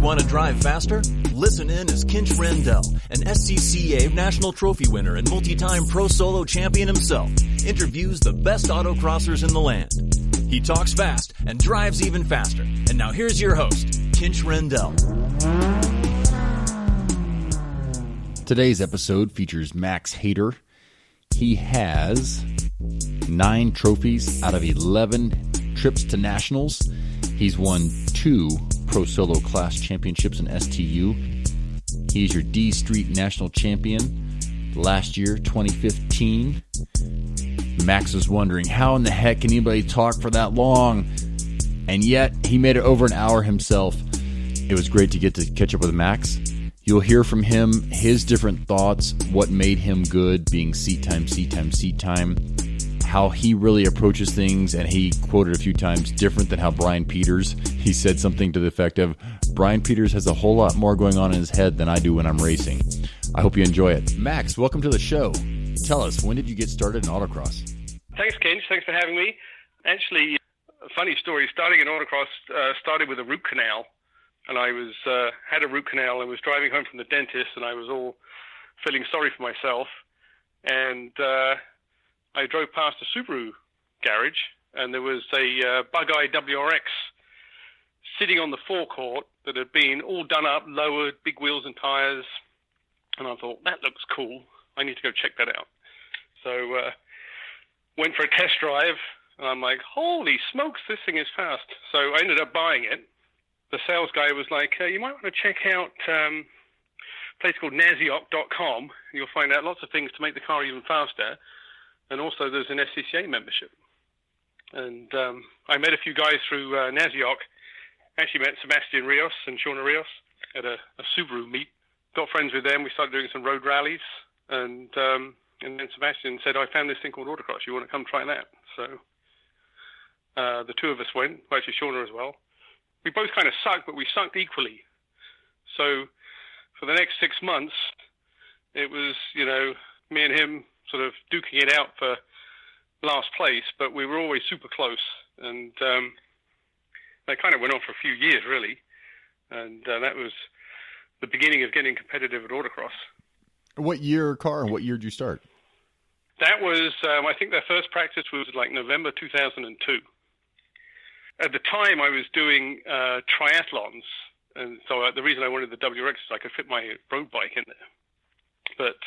Want to drive faster? Listen in as Kinch Rendell, an SCCA National Trophy winner and multi-time Pro Solo champion himself, interviews the best autocrossers in the land. He talks fast and drives even faster. And now here's your host, Kinch Rendell. Today's episode features MaxHayter. He has 9 trophies out of 11 trips to nationals. He's won 2 Pro Solo Class Championships in STU. He's your D Street National Champion last year, 2015. Max was wondering, how in the heck can anybody talk for that long? And yet, he made it over an hour himself. It was great to get to catch up with Max. You'll hear from him, his different thoughts, what made him good, being seat time, how he really approaches things, and he quoted a few times, different than how Brian Peters. He said something to the effect of, Brian Peters has a whole lot more going on in his head than I do when I'm racing. I hope you enjoy it. Max, welcome to the show. Tell us, when did you get started in autocross? Thanks, Kinch. Thanks for having me. Actually, a funny story. Starting in autocross started with a root canal. And I was had a root canal and was driving home from the dentist, and I was all feeling sorry for myself. And I drove past a Subaru garage, and there was a Bug-Eye WRX sitting on the forecourt that had been all done up, lowered, big wheels and tires. And I thought, that looks cool. I need to go check that out. So went for a test drive, and I'm like, holy smokes, this thing is fast. So I ended up buying it. The sales guy was like, you might want to check out a place called Nasioc.com. You'll find out lots of things to make the car even faster. And also there's an SCCA membership. And I met a few guys through Nasioc. Actually met Sebastian Rios and Shauna Rios at a Subaru meet. Got friends with them. We started doing some road rallies. And then Sebastian said, I found this thing called autocross. You want to come try that? So the two of us went, well, actually Shauna as well. We both kind of sucked, but we sucked equally. So for the next 6 months, it was, me and him sort of duking it out for last place, but we were always super close. And that kind of went on for a few years, really. And that was the beginning of getting competitive at autocross. What year car and what year did you start? That was, I think their first practice was like November 2002. At the time, I was doing triathlons, and so the reason I wanted the WRX is I could fit my road bike in there. But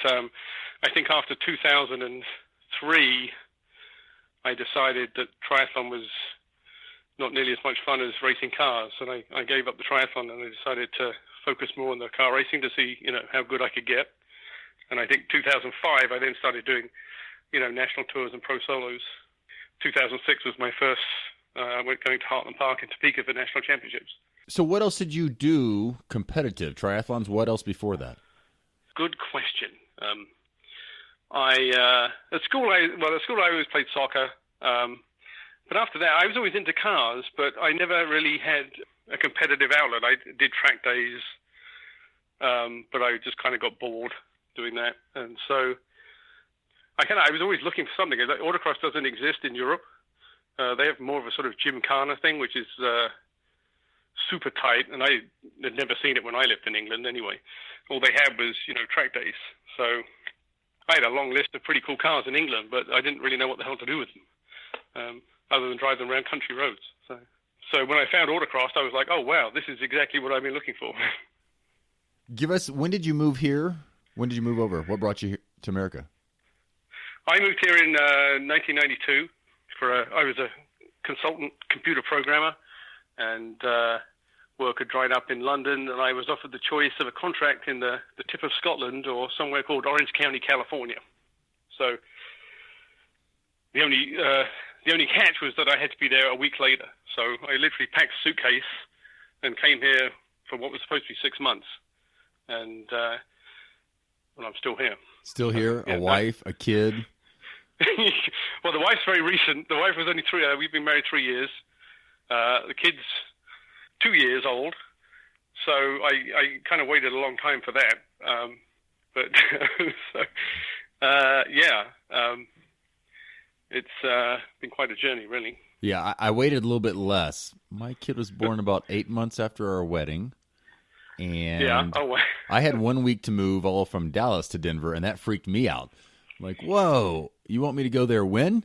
I think after 2003, I decided that triathlon was not nearly as much fun as racing cars, and I gave up the triathlon, and I decided to focus more on the car racing to see, how good I could get. And I think 2005, I then started doing, national tours and pro solos. 2006 was my first. I went going to Heartland Park in Topeka for national championships. So what else did you do competitive? Triathlons, what else before that? Good question. At school I always played soccer. But after that, I was always into cars, but I never really had a competitive outlet. I did track days, but I just kind of got bored doing that. And so I was always looking for something. Autocross doesn't exist in Europe. They have more of a sort of gymkhana thing, which is super tight, and I had never seen it when I lived in England anyway. All they had was, track days. So I had a long list of pretty cool cars in England, but I didn't really know what the hell to do with them, other than drive them around country roads. So when I found autocross, I was like, oh, wow, this is exactly what I've been looking for. When did you move here? When did you move over? What brought you here to America? I moved here in 1992. I was a consultant computer programmer, and work had dried up in London, and I was offered the choice of a contract in the tip of Scotland or somewhere called Orange County, California. So the only catch was that I had to be there a week later. So I literally packed a suitcase and came here for what was supposed to be 6 months, and I'm still here. Still here, a wife, a kid. Well, the wife's very recent. The wife was only 3. We've been married 3 years. The kid's 2 years old. So I kind of waited a long time for that. It's been quite a journey, really. Yeah, I waited a little bit less. My kid was born about 8 months after our wedding. And yeah. Oh, wow. I had 1 week to move all from Dallas to Denver, and that freaked me out. I'm like, whoa, you want me to go there when?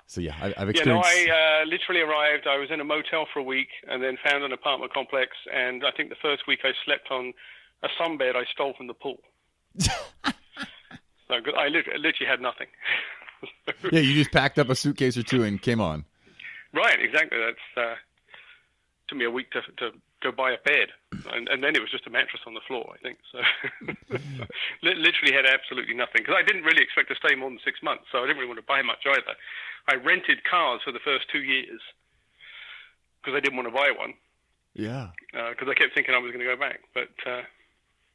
So, yeah, I've experienced... I literally arrived. I was in a motel for a week and then found an apartment complex. And I think the first week I slept on a sunbed I stole from the pool. So I literally had nothing. Yeah, you just packed up a suitcase or two and came on. Right, exactly. That's took me a week to go buy a bed, and then it was just a mattress on the floor, I think. So literally had absolutely nothing, because I didn't really expect to stay more than 6 months, so I didn't really want to buy much either. I rented cars for the first 2 years because I didn't want to buy one. Yeah. Because I kept thinking I was going to go back, but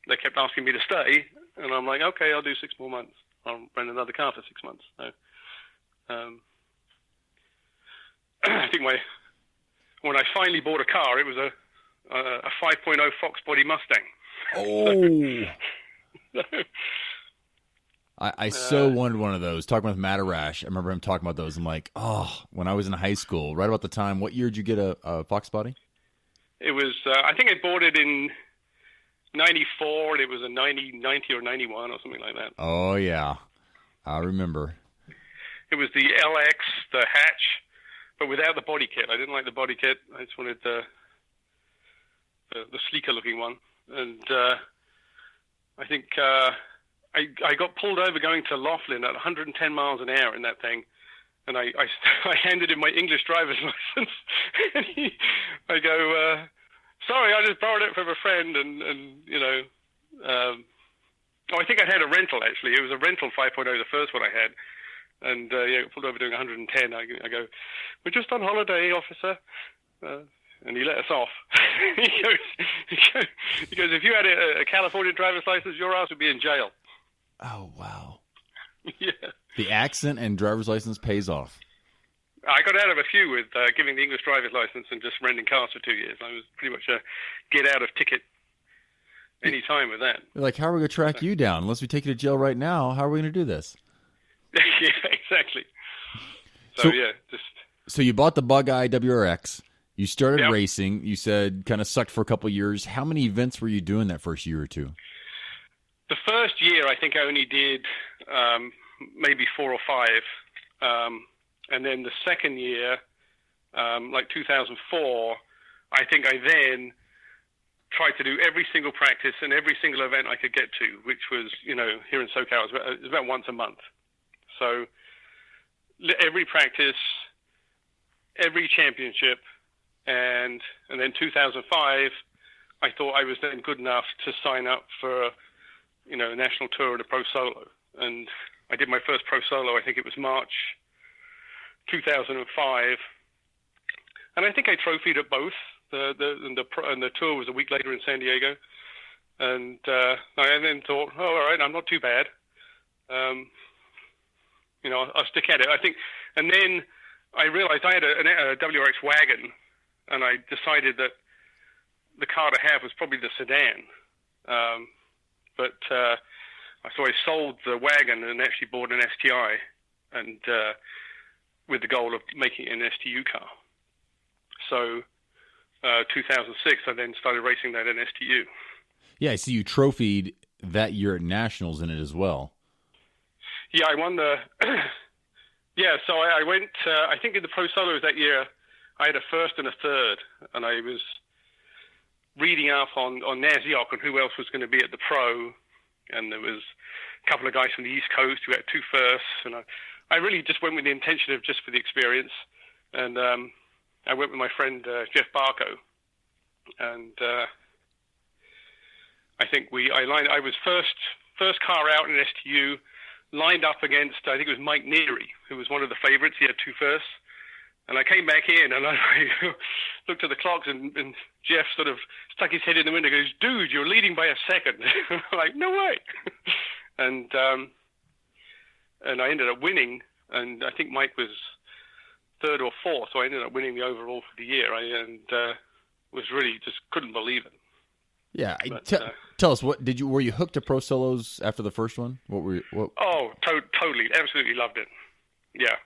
they kept asking me to stay, and I'm like, okay, I'll do 6 more months. I'll rent another car for 6 months. So, I think when I finally bought a car, it was a 5.0 Fox body Mustang. Oh. I so wanted one of those. Talking with Matarash, I remember him talking about those. I'm like, oh, when I was in high school, right about the time. What year did you get a Fox body? It was, I think I bought it in 94, and it was a 90 or 91 or something like that. Oh, yeah. I remember. It was the LX, the hatch, but without the body kit. I didn't like the body kit. I just wanted the sleeker-looking one. And I think I got pulled over going to Laughlin at 110 miles an hour in that thing. And I handed him my English driver's license. And I go, sorry, I just borrowed it from a friend. And you know, I think I had a rental, actually. It was a rental 5.0, the first one I had. And yeah, pulled over doing 110. I go, we're just on holiday, officer. And he let us off. he goes, if you had a California driver's license, your ass would be in jail. Oh, wow. Yeah. The accent and driver's license pays off. I got out of a few with giving the English driver's license and just renting cars for 2 years. I was pretty much a get-out-of-ticket any time with that. They're like, how are we going to track you down? Unless we take you to jail right now, how are we going to do this? Yeah, exactly. So yeah, So you bought the Bug Eye WRX. You started racing. You said kind of sucked for a couple of years. How many events were you doing that first year or two? The first year, I think I only did maybe 4 or 5. And then the second year, like 2004, I think I then tried to do every single practice and every single event I could get to, which was, you know, here in SoCal, it was about once a month. So every practice, every championship, and then 2005, I thought I was then good enough to sign up for, you know, a national tour and a pro solo. And I did my first pro solo, I think it was March 2005. And I think I trophied at both. The tour was a week later in San Diego. And I then thought, oh, all right, I'm not too bad. You know, I'll stick at it. I think, and then I realized I had a WRX wagon, and I decided that the car to have was probably the sedan. So I sold the wagon and actually bought an STI, and with the goal of making it an STU car. So 2006, I then started racing that in STU. Yeah, I see you trophied that year at Nationals in it as well. Yeah, I won the... yeah, so I went... I think in the Pro Solos that year, I had a first and a third, and I was reading up on Naziok and who else was going to be at the Pro, and there was a couple of guys from the East Coast who had 2 firsts, and I really just went with the intention of just for the experience, and I went with my friend Jeff Barco, and I think I was first car out in STU, lined up against, I think it was Mike Neary, who was one of the favorites. He had 2 firsts. And I came back in, and I looked at the clocks, and Jeff sort of stuck his head in the window and goes, dude, you're leading by a second. I'm like, no way. And I ended up winning, and I think Mike was 3rd or 4th, so I ended up winning the overall for the year. And was really just couldn't believe it. Yeah, tell us, were you hooked to Pro Solos after the first one? Oh, totally, absolutely loved it. Yeah,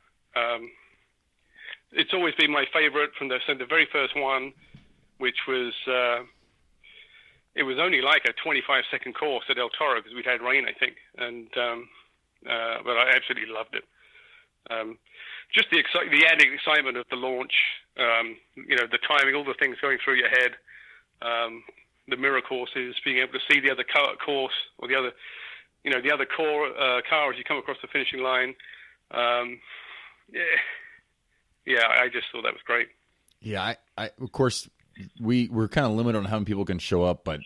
it's always been my favorite from the very first one, which was it was only like a 25-second course at El Toro because we'd had rain, I think, and but I absolutely loved it. Just the added excitement of the launch, the timing, all the things going through your head, the mirror courses, being able to see the other course or the other car as you come across the finishing line. I just thought that was great. Yeah, I of course, we're kind of limited on how many people can show up, but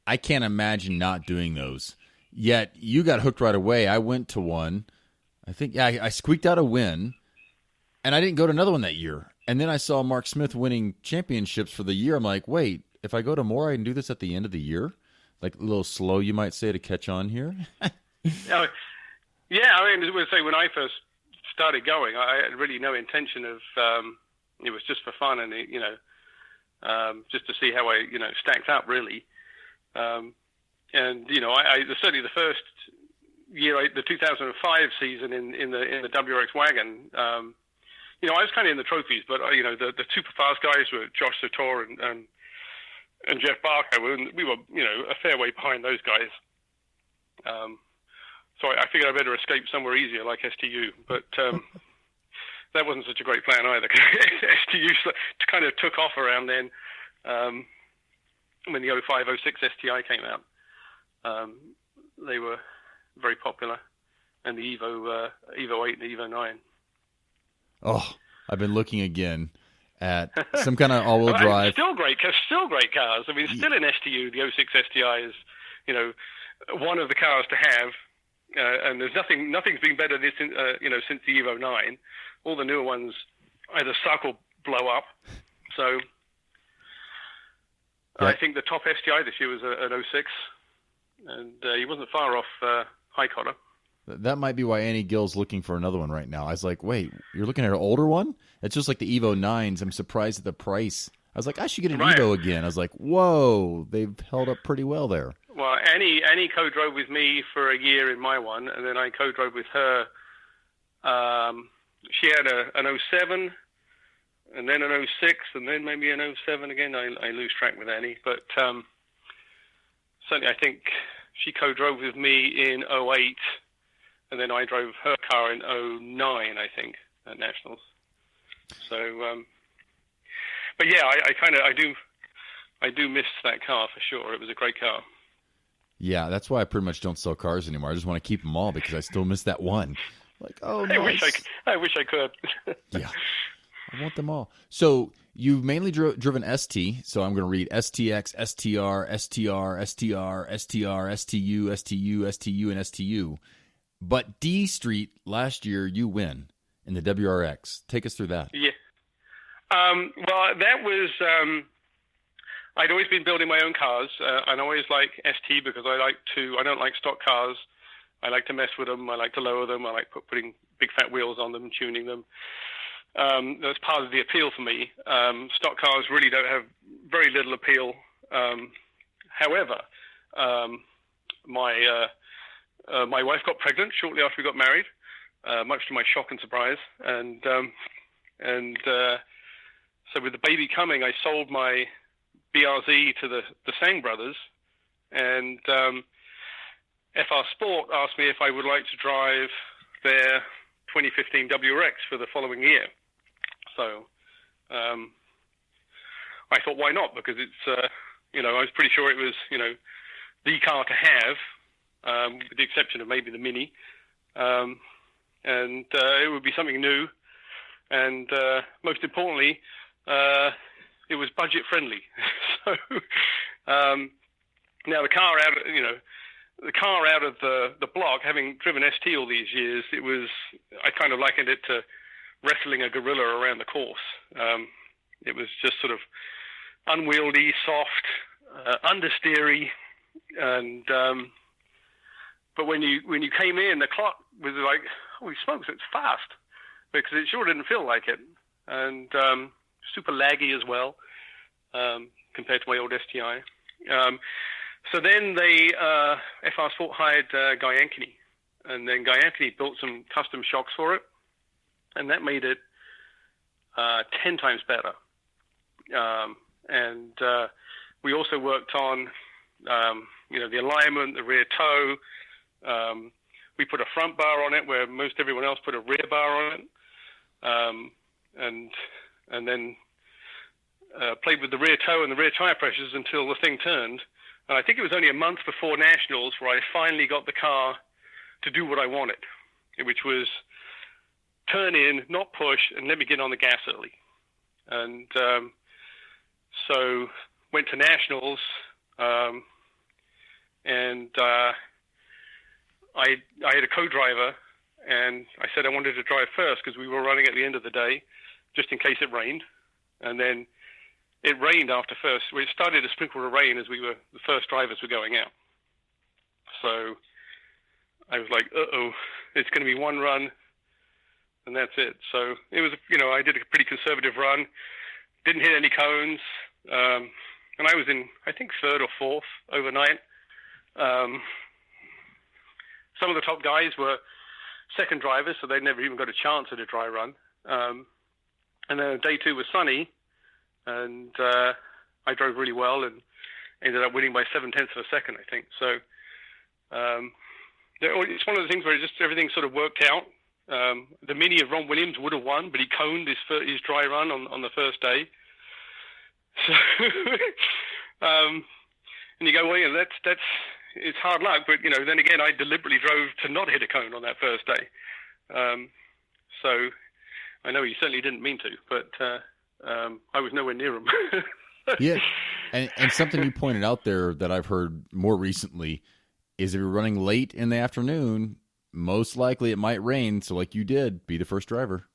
I can't imagine not doing those. Yet you got hooked right away. I went to one. I think, I squeaked out a win, and I didn't go to another one that year. And then I saw Mark Smith winning championships for the year. I'm like, wait, if I go to more, I can do this at the end of the year? Like a little slow, you might say, to catch on here? Yeah, I mean, I would say when I first started going, I had really no intention of, it was just for fun and, just to see how I, stacked up, really. And, certainly the first year, the 2005 season in the WRX wagon, I was kind of in the trophies, but, the super fast guys were Josh Sator and Jeff Barker, and we were, a fair way behind those guys. So I figured I better escape somewhere easier like STU, but that wasn't such a great plan either. STU kind of took off around then when the 05-06 STI came out. They were very popular, and the Evo 8 and the Evo 9. Oh, I've been looking again at some kind of all-wheel drive. Still great cars. I mean, still in STU, the 06 STI is, one of the cars to have. And there's nothing's been better this, since the Evo 9. All the newer ones either suck or blow up. So I think the top STI this year was an 06, and he wasn't far off High Cotter. That might be why Annie Gill's looking for another one right now. I was like, wait, you're looking at an older one? It's just like the Evo 9s. I'm surprised at the price. I was like, I should get an Evo again. I was like, whoa, they've held up pretty well there. Well, Annie co-drove with me for a year in my one, and then I co-drove with her. She had an 07, and then an 06, and then maybe an 07 again. I lose track with Annie, but certainly I think she co-drove with me in 08, and then I drove her car in 09, I think, at Nationals. So, but yeah, I do miss that car for sure. It was a great car. Yeah, that's why I pretty much don't sell cars anymore. I just want to keep them all because I still miss that one. Like, oh, nice. I wish I could. Yeah, I want them all. So you've mainly driven ST. So I'm going to read STX, STR, STR, STR, STR, STU, STU, STU, and STU. But D Street last year, you win in the WRX. Take us through that. Yeah. Well, that was. I'd always been building my own cars, and I always like ST because I don't like stock cars. I like to mess with them. I like to lower them. I like putting big fat wheels on them, tuning them. That's part of the appeal for me. Stock cars really don't have very little appeal. However, my wife got pregnant shortly after we got married, much to my shock and surprise. And so with the baby coming, I sold my BRZ to the Sang brothers, and FR Sport asked me if I would like to drive their 2015 WRX for the following year. So I thought, why not? Because it's, I was pretty sure it was, the car to have, with the exception of maybe the Mini. And it would be something new. And most importantly, it was budget friendly. So now the car out of the block, having driven ST all these years, I kind of likened it to wrestling a gorilla around the course. It was just sort of unwieldy, soft, understeery, and but when you came in, the clock was like, holy smokes, it's fast, because it sure didn't feel like it, and super laggy as well, compared to my old STI. So then they, FR Sport hired Guy Ankeny, and then Guy Ankeny built some custom shocks for it, and that made it 10 times better. And we also worked on the alignment, the rear toe. We put a front bar on it where most everyone else put a rear bar on it, and then played with the rear toe and the rear tire pressures until the thing turned. And I think it was only a month before Nationals where I finally got the car to do what I wanted, which was turn in, not push, and let me get on the gas early. And so went to Nationals, and I had a co-driver, and I said I wanted to drive first because we were running at the end of the day, just in case it rained. And then it rained after first. It started to sprinkle the rain as the first drivers were going out. So I was like, uh-oh, it's going to be one run, and that's it. So it was, I did a pretty conservative run, didn't hit any cones, and I was in, I think, third or fourth overnight. Some of the top guys were second drivers, so they never even got a chance at a dry run. And then day two was sunny, and I drove really well and ended up winning by 0.7 of a second, I think. So it's one of the things where just everything sort of worked out. The Mini of Ron Williams would have won, but he coned his dry run on the first day. So, and you go, well, that's it's hard luck, but then again, I deliberately drove to not hit a cone on that first day. So I know he certainly didn't mean to, but I was nowhere near him. Yeah, and something you pointed out there that I've heard more recently is if you're running late in the afternoon, most likely it might rain. So like you did, be the first driver.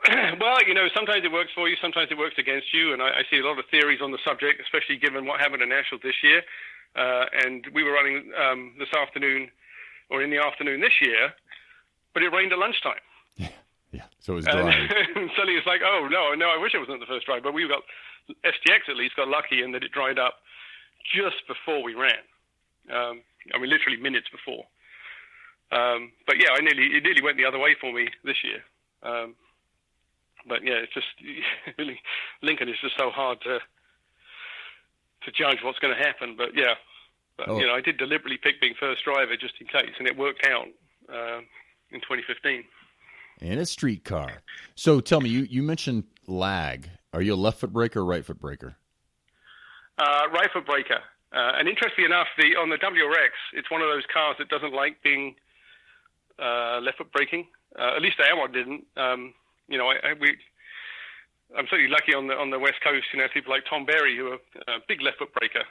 Well, sometimes it works for you, sometimes it works against you, and I see a lot of theories on the subject, especially given what happened at Nationals this year. And we were running this afternoon, or in the afternoon this year, but it rained at lunchtime. Yeah. So it was dry. And suddenly it's like, oh, no, I wish I wasn't the first drive, but STX at least got lucky in that it dried up just before we ran. Literally minutes before. But yeah, it nearly went the other way for me this year. But yeah, it's just really, Lincoln is just so hard to judge what's going to happen. But yeah, I did deliberately pick being first driver just in case, and it worked out in 2015. In a street car. So tell me, you mentioned lag. Are you a left foot braker or right foot braker? Right foot braker. And interestingly enough, on the WRX, it's one of those cars that doesn't like being left foot braking. At least our one didn't. I'm certainly lucky on the West Coast. People like Tom Berry, who are a big left foot braker,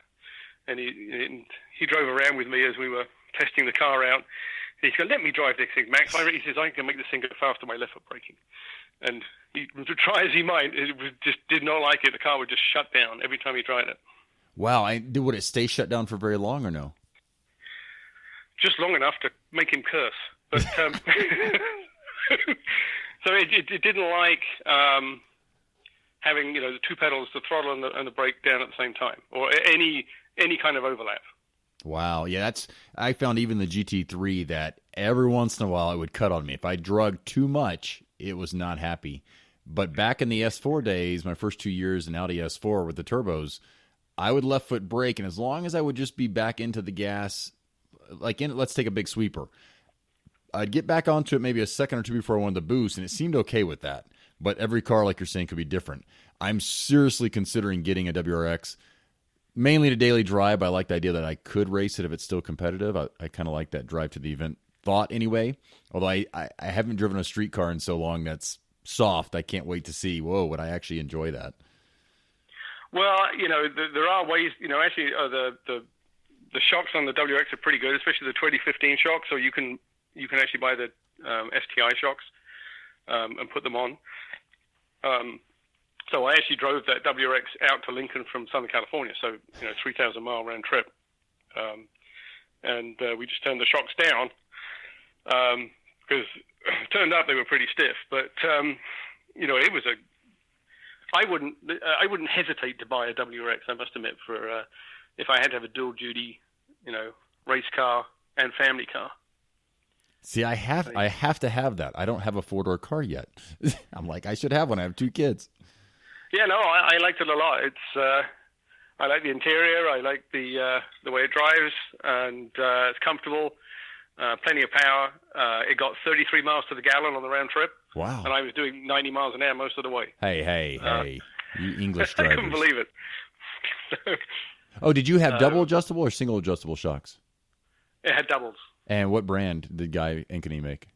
and he drove around with me as we were testing the car out. He said, "Let me drive this thing, Max." He says, "I can make this thing go faster by left foot braking." And he would try as he might, just did not like it. The car would just shut down every time he tried it. Wow! Would it stay shut down for very long or no? Just long enough to make him curse. But so it didn't like having the two pedals, the throttle and the brake down at the same time, or any kind of overlap. Wow, yeah, I found even the GT3 that every once in a while it would cut on me. If I drug too much, it was not happy. But back in the S4 days, my first 2 years in Audi S4 with the turbos, I would left foot brake, and as long as I would just be back into the gas, let's take a big sweeper, I'd get back onto it maybe a second or two before I wanted to boost, and it seemed okay with that. But every car, like you're saying, could be different. I'm seriously considering getting a WRX, mainly to daily drive. I like the idea that I could race it if it's still competitive. I kind of like that drive to the event thought anyway. Although I haven't driven a street car in so long that's soft, I can't wait to see, would I actually enjoy that? Well, there are ways, actually the shocks on the WRX are pretty good, especially the 2015 shocks. So you can actually buy the STI shocks and put them on. So I actually drove that WRX out to Lincoln from Southern California, so 3,000 mile round trip, and we just turned the shocks down because it turned out they were pretty stiff. But it was I wouldn't hesitate to buy a WRX. I must admit, for if I had to have a dual duty, race car and family car. See, I have to have that. I don't have a 4-door car yet. I'm like, I should have one. I have 2 kids. Yeah, no, I liked it a lot. It's I like the interior. I like the way it drives, and it's comfortable. Plenty of power. It got 33 miles to the gallon on the round trip. Wow. And I was doing 90 miles an hour most of the way. Hey. You English I drivers. couldn't believe it. Oh, did you have double adjustable or single adjustable shocks? It had doubles. And what brand did Guy Ankeny make?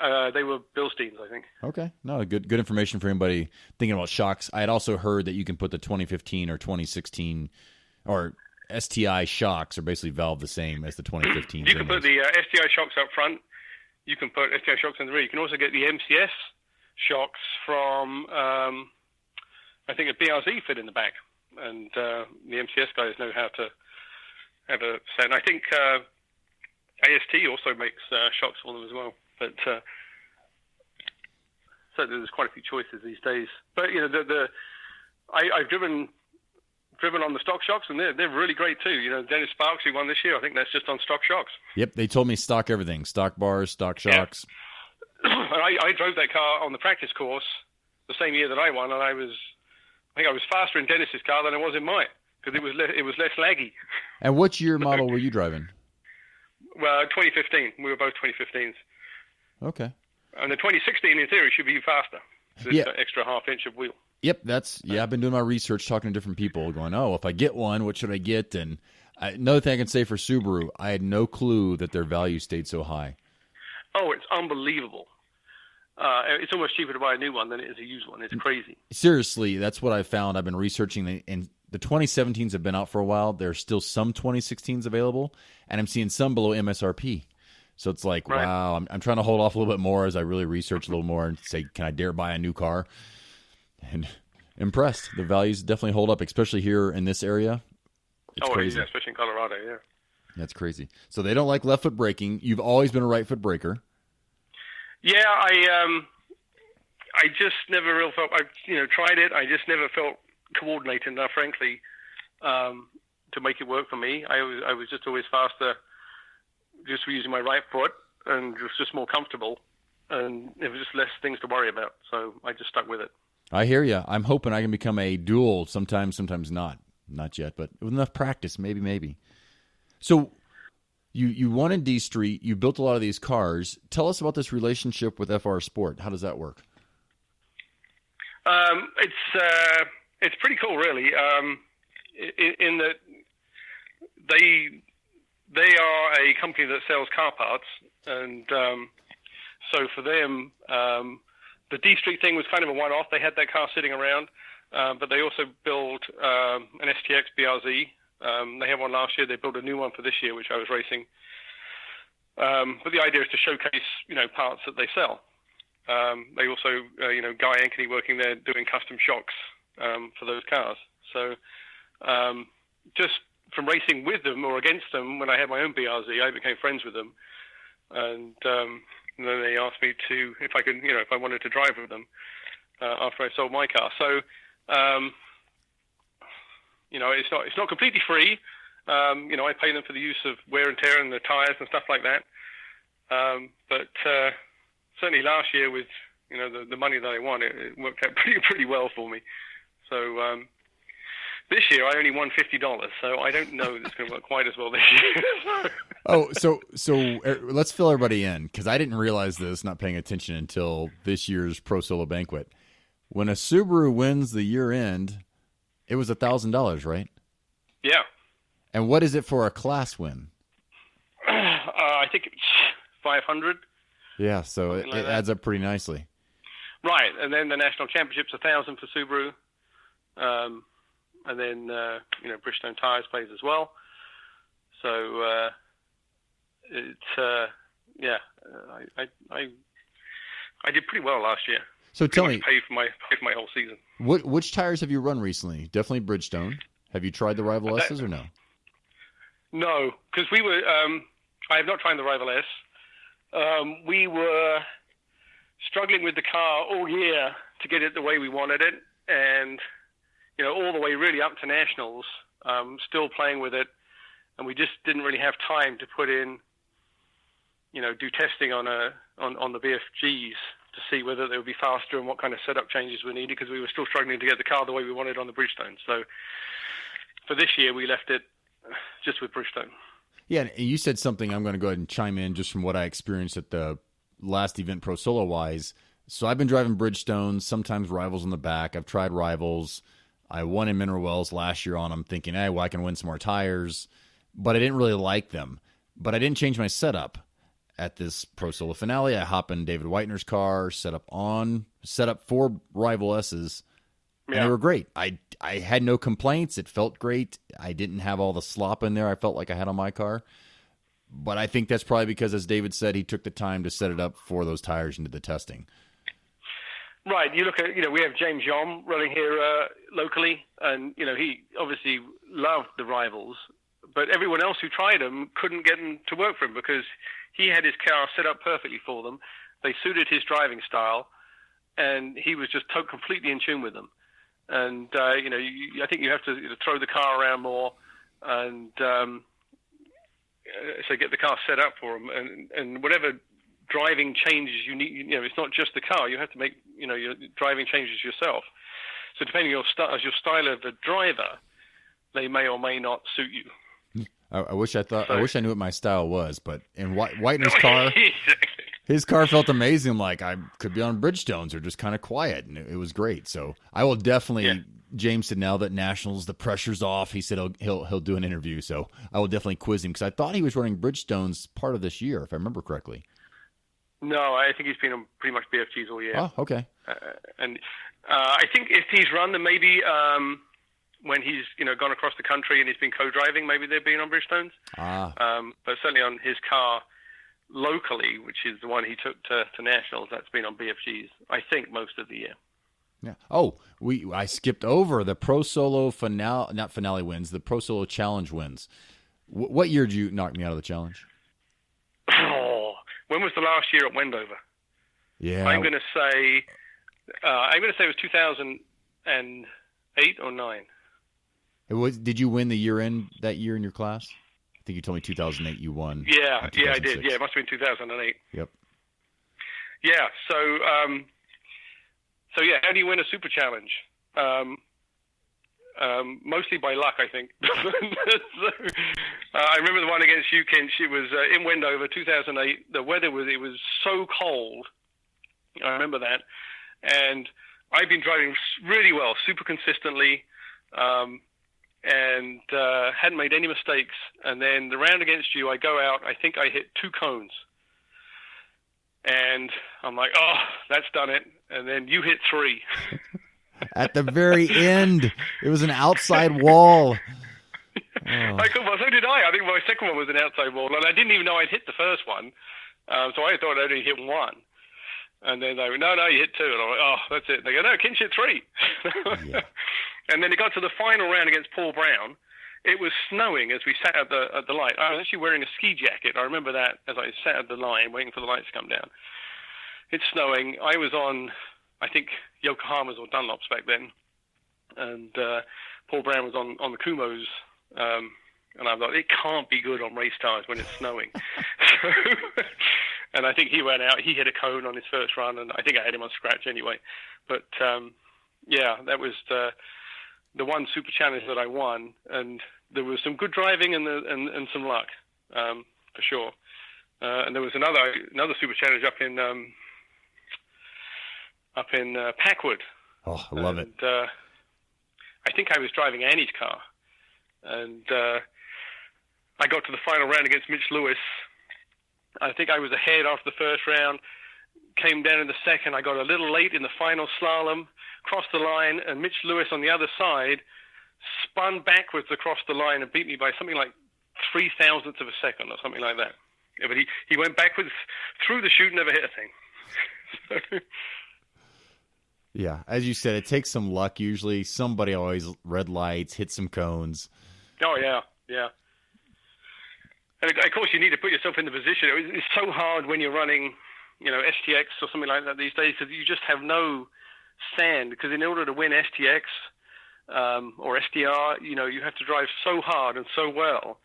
They were Bilsteins, I think. Okay. No, good information for anybody thinking about shocks. I had also heard that you can put the 2015 or 2016 or STI shocks are basically valve the same as the 2015. You can put the STI shocks up front. You can put STI shocks in the rear. You can also get the MCS shocks from, I think, a BRZ fit in the back. And the MCS guys know how to set. And I think AST also makes shocks for them as well. But so there's quite a few choices these days. But you know, I've driven on the stock shocks, and they're really great too. You know, Dennis Sparks, who won this year, I think that's just on stock shocks. Yep, they told me stock everything, stock bars, stock shocks. Yeah. I drove that car on the practice course the same year that I won, and I think I was faster in Dennis's car than I was in mine because it was less laggy. And what year model were you driving? Well, 2015. We were both 2015s. Okay. And the 2016, in theory, should be faster. So it's an extra half inch of wheel. Yep, I've been doing my research, talking to different people, going, oh, if I get one, what should I get? And another thing I can say for Subaru, I had no clue that their value stayed so high. Oh, it's unbelievable. It's almost cheaper to buy a new one than it is a used one. It's crazy. Seriously, that's what I found. I've been researching, and the 2017s have been out for a while. There's still some 2016s available, and I'm seeing some below MSRP. So it's like, right. Wow, I'm trying to hold off a little bit more as I really research a little more and say, can I dare buy a new car? And impressed. The values definitely hold up, especially here in this area. It's crazy. Yeah, especially in Colorado, yeah. That's crazy. So they don't like left foot braking. You've always been a right foot braker. Yeah, I just never really felt. I tried it. I just never felt coordinated enough, frankly, to make it work for me. I was just always faster, just using my right foot, and it was just more comfortable, and it was just less things to worry about. So I just stuck with it. I hear you. I'm hoping I can become a dual sometime, sometimes not. Not yet, but with enough practice, maybe. So you won in D Street. You built a lot of these cars. Tell us about this relationship with FR Sport. How does that work? It's pretty cool, really. In that they are a company that sells car parts, and so for them, the D Street thing was kind of a one-off. They had that car sitting around, but they also built an STX BRZ. They had one last year. They built a new one for this year, which I was racing. But the idea is to showcase, parts that they sell. They also, Guy Ankeny working there doing custom shocks for those cars. So just from racing with them or against them, when I had my own BRZ, I became friends with them. And then they asked me if I could, if I wanted to drive with them after I sold my car. So, it's not completely free. I pay them for the use of wear and tear and the tires and stuff like that. But certainly last year with, the money that I won, it worked out pretty well for me. So this year I only won $50, so I don't know it's going to work quite as well this year. So let's fill everybody in, because I didn't realize this, not paying attention until this year's Pro Solo Banquet. When a Subaru wins the year end, it was $1,000, right? Yeah. And what is it for a class win? I think it's 500. Yeah, so it adds up pretty nicely. Right, and then the national championship's 1,000 for Subaru, and then Bridgestone Tires plays as well. So I did pretty well last year. So tell me, paid for my whole season. Which tires have you run recently? Definitely Bridgestone. Have you tried the Rival S's or no? No, because we were. I have not tried the Rival S. We were struggling with the car all year to get it the way we wanted it, and all the way really up to nationals. Still playing with it, and we just didn't really have time to put in, do testing on the BFGs to see whether they would be faster and what kind of setup changes we needed, because we were still struggling to get the car the way we wanted on the Bridgestone. So for this year, we left it just with Bridgestone. Yeah, and you said something. I'm going to go ahead and chime in just from what I experienced at the last event Pro Solo wise. So I've been driving Bridgestones, sometimes Rivals in the back. I've tried Rivals. I won in Mineral Wells last year on them, thinking, hey, well, I can win some more tires. But I didn't really like them. But I didn't change my setup. At this Pro Solo finale, I hop in David Whitener's car, set up 4 Rival S's, and they were great. I had no complaints. It felt great. I didn't have all the slop in there I felt like I had on my car. But I think that's probably because, as David said, he took the time to set it up for those tires and did the testing. Right. You look at, we have James Yom running here locally, and, he obviously loved the Rivals, but everyone else who tried them couldn't get them to work for him because he had his car set up perfectly for them. They suited his driving style, and he was just completely in tune with them. And, I think you have to throw the car around more and so get the car set up for him. And whatever driving changes you need, it's not just the car. You have to make, your driving changes yourself. So depending on your style of the driver, they may or may not suit you. I wish I knew what my style was, but in Whitener's car, his car felt amazing. Like I could be on Bridgestones or just kind of quiet, and it was great. So I will definitely. Yeah. James said now that Nationals, the pressure's off. He said he'll do an interview, so I will definitely quiz him because I thought he was running Bridgestones part of this year, if I remember correctly. No, I think he's been on pretty much BFGs all year. Oh, okay. And I think if he's run, then maybe. When he's gone across the country and he's been co-driving, maybe they've been on Bridgestones. But certainly on his car locally, which is the one he took to Nationals, that's been on BFGs, I think, most of the year. Yeah. Oh, I skipped over the Pro Solo finale, not finale wins, the Pro Solo Challenge wins. What year did you knock me out of the challenge? Oh, when was the last year at Wendover? Yeah. I'm going to say it was 2008 or 9. Did you win the that year in your class? I think you told me 2008 you won. Yeah, I did. Yeah, it must have been 2008. Yep. Yeah, so how do you win a super challenge? Mostly by luck, I think. I remember the one against you, Kinch. It was in Wendover, 2008. The weather was so cold. I remember that. And I've been driving really well, super consistently, and hadn't made any mistakes. And then the round against you, I go out, I think I hit 2 cones. And I'm like, oh, that's done it. And then you hit 3. At the very end, it was an outside wall. Oh. So did I. I think my second one was an outside wall. And I didn't even know I'd hit the first one. So I thought I'd only hit 1. And then they went, no, you hit 2. And I'm like, oh, that's it. And they go, no, Kinch hit 3. Yeah. And then it got to the final round against Paul Brown. It was snowing as we sat at the light. I was actually wearing a ski jacket. I remember that as I sat at the line waiting for the lights to come down. It's snowing. I was on, I think, Yokohama's or Dunlop's back then. And Paul Brown was on the Kumos. And I thought, it can't be good on race tires when it's snowing. And I think he went out. He hit a cone on his first run, and I think I had him on scratch anyway. But, that was the one super challenge that I won. And there was some good driving and some luck, for sure. And there was another super challenge up in Packwood. Oh, I love it. I think I was driving Annie's car. And I got to the final round against Mitch Lewis. I think I was ahead after the first round, came down in the second. I got a little late in the final slalom, crossed the line, and Mitch Lewis on the other side spun backwards across the line and beat me by something like 0.003 of a second or something like that. Yeah, but he went backwards through the chute, never hit a thing. Yeah, as you said, it takes some luck usually. Somebody always red lights, hit some cones. Oh, yeah. And, of course, you need to put yourself in the position. It's so hard when you're running, STX or something like that these days because you just have no sand. Because in order to win STX or SDR, you have to drive so hard and so well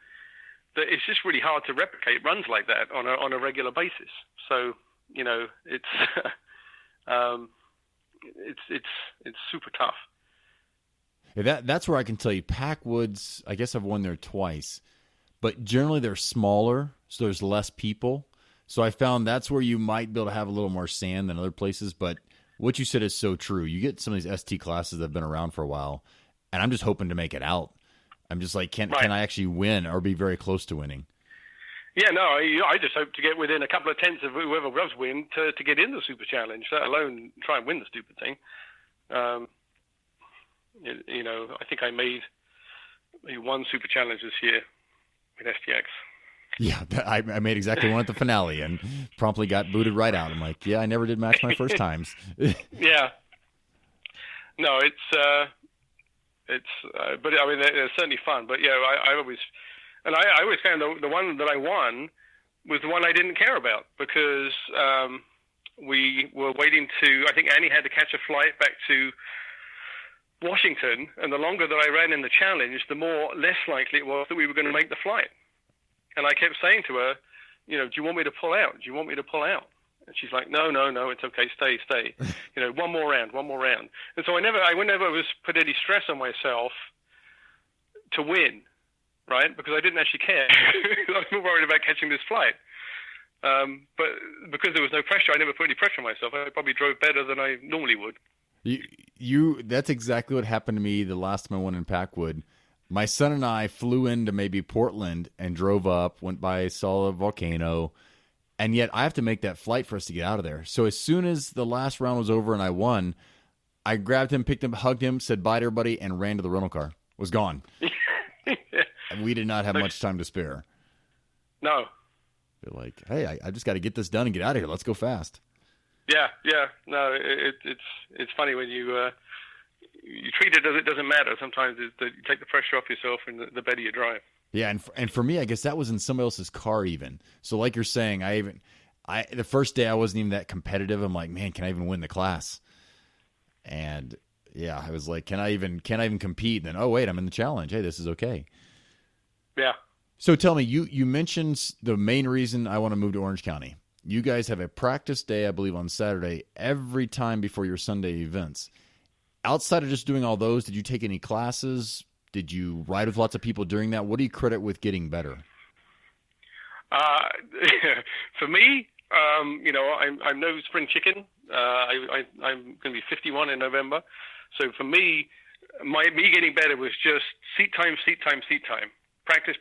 that it's just really hard to replicate runs like that on a regular basis. So, it's it's super tough. That's where I can tell you, Packwoods, I guess I've won there twice, but generally they're smaller, so there's less people. So I found that's where you might be able to have a little more sand than other places, but what you said is so true. You get some of these ST classes that have been around for a while, and I'm just hoping to make it out. I'm just like, can I actually win or be very close to winning? Yeah, no, I just hope to get within a couple of tenths of whoever does win to get in the Super Challenge, let alone try and win the stupid thing. I think I made one Super Challenge this year with STX. Yeah, I made exactly one at the finale and promptly got booted right out. I'm like, yeah, I never did max my first times. Yeah. No, but I mean, they're certainly fun. But yeah, I always found the one that I won was the one I didn't care about because we were waiting I think Annie had to catch a flight back to Washington, and the longer that I ran in the challenge, the less likely it was that we were going to make the flight. And I kept saying to her, do you want me to pull out? Do you want me to pull out? And she's like, no, it's okay, stay. One more round. And so I never was put any stress on myself to win, right? Because I didn't actually care. I was more worried about catching this flight. But because there was no pressure, I never put any pressure on myself. I probably drove better than I normally would. That's exactly what happened to me the last time I went in Packwood. My son and I flew into maybe Portland and drove up, went by, saw a volcano, and yet I have to make that flight for us to get out of there. So as soon as the last round was over and I won, I grabbed him, picked him, hugged him, said bye to everybody, and ran to the rental car. Was gone. We did not have much time to spare. No. They're like, hey, I just got to get this done and get out of here. Let's go fast. Yeah. No, it's funny when you treat it as it doesn't matter. Sometimes you take the pressure off yourself, and the better you drive. Yeah, and for me, I guess that was in somebody else's car even. So like you're saying, the first day I wasn't even that competitive. I'm like, man, can I even win the class? And yeah, I was like, can I even compete? And then, oh wait, I'm in the challenge. Hey, this is okay. Yeah. So tell me, you mentioned the main reason I want to move to Orange County. You guys have a practice day, I believe, on Saturday every time before your Sunday events. Outside of just doing all those, did you take any classes? Did you ride with lots of people during that? What do you credit with getting better? For me, I'm no spring chicken. I'm going to be 51 in November. So for me, me getting better was just seat time. Practice.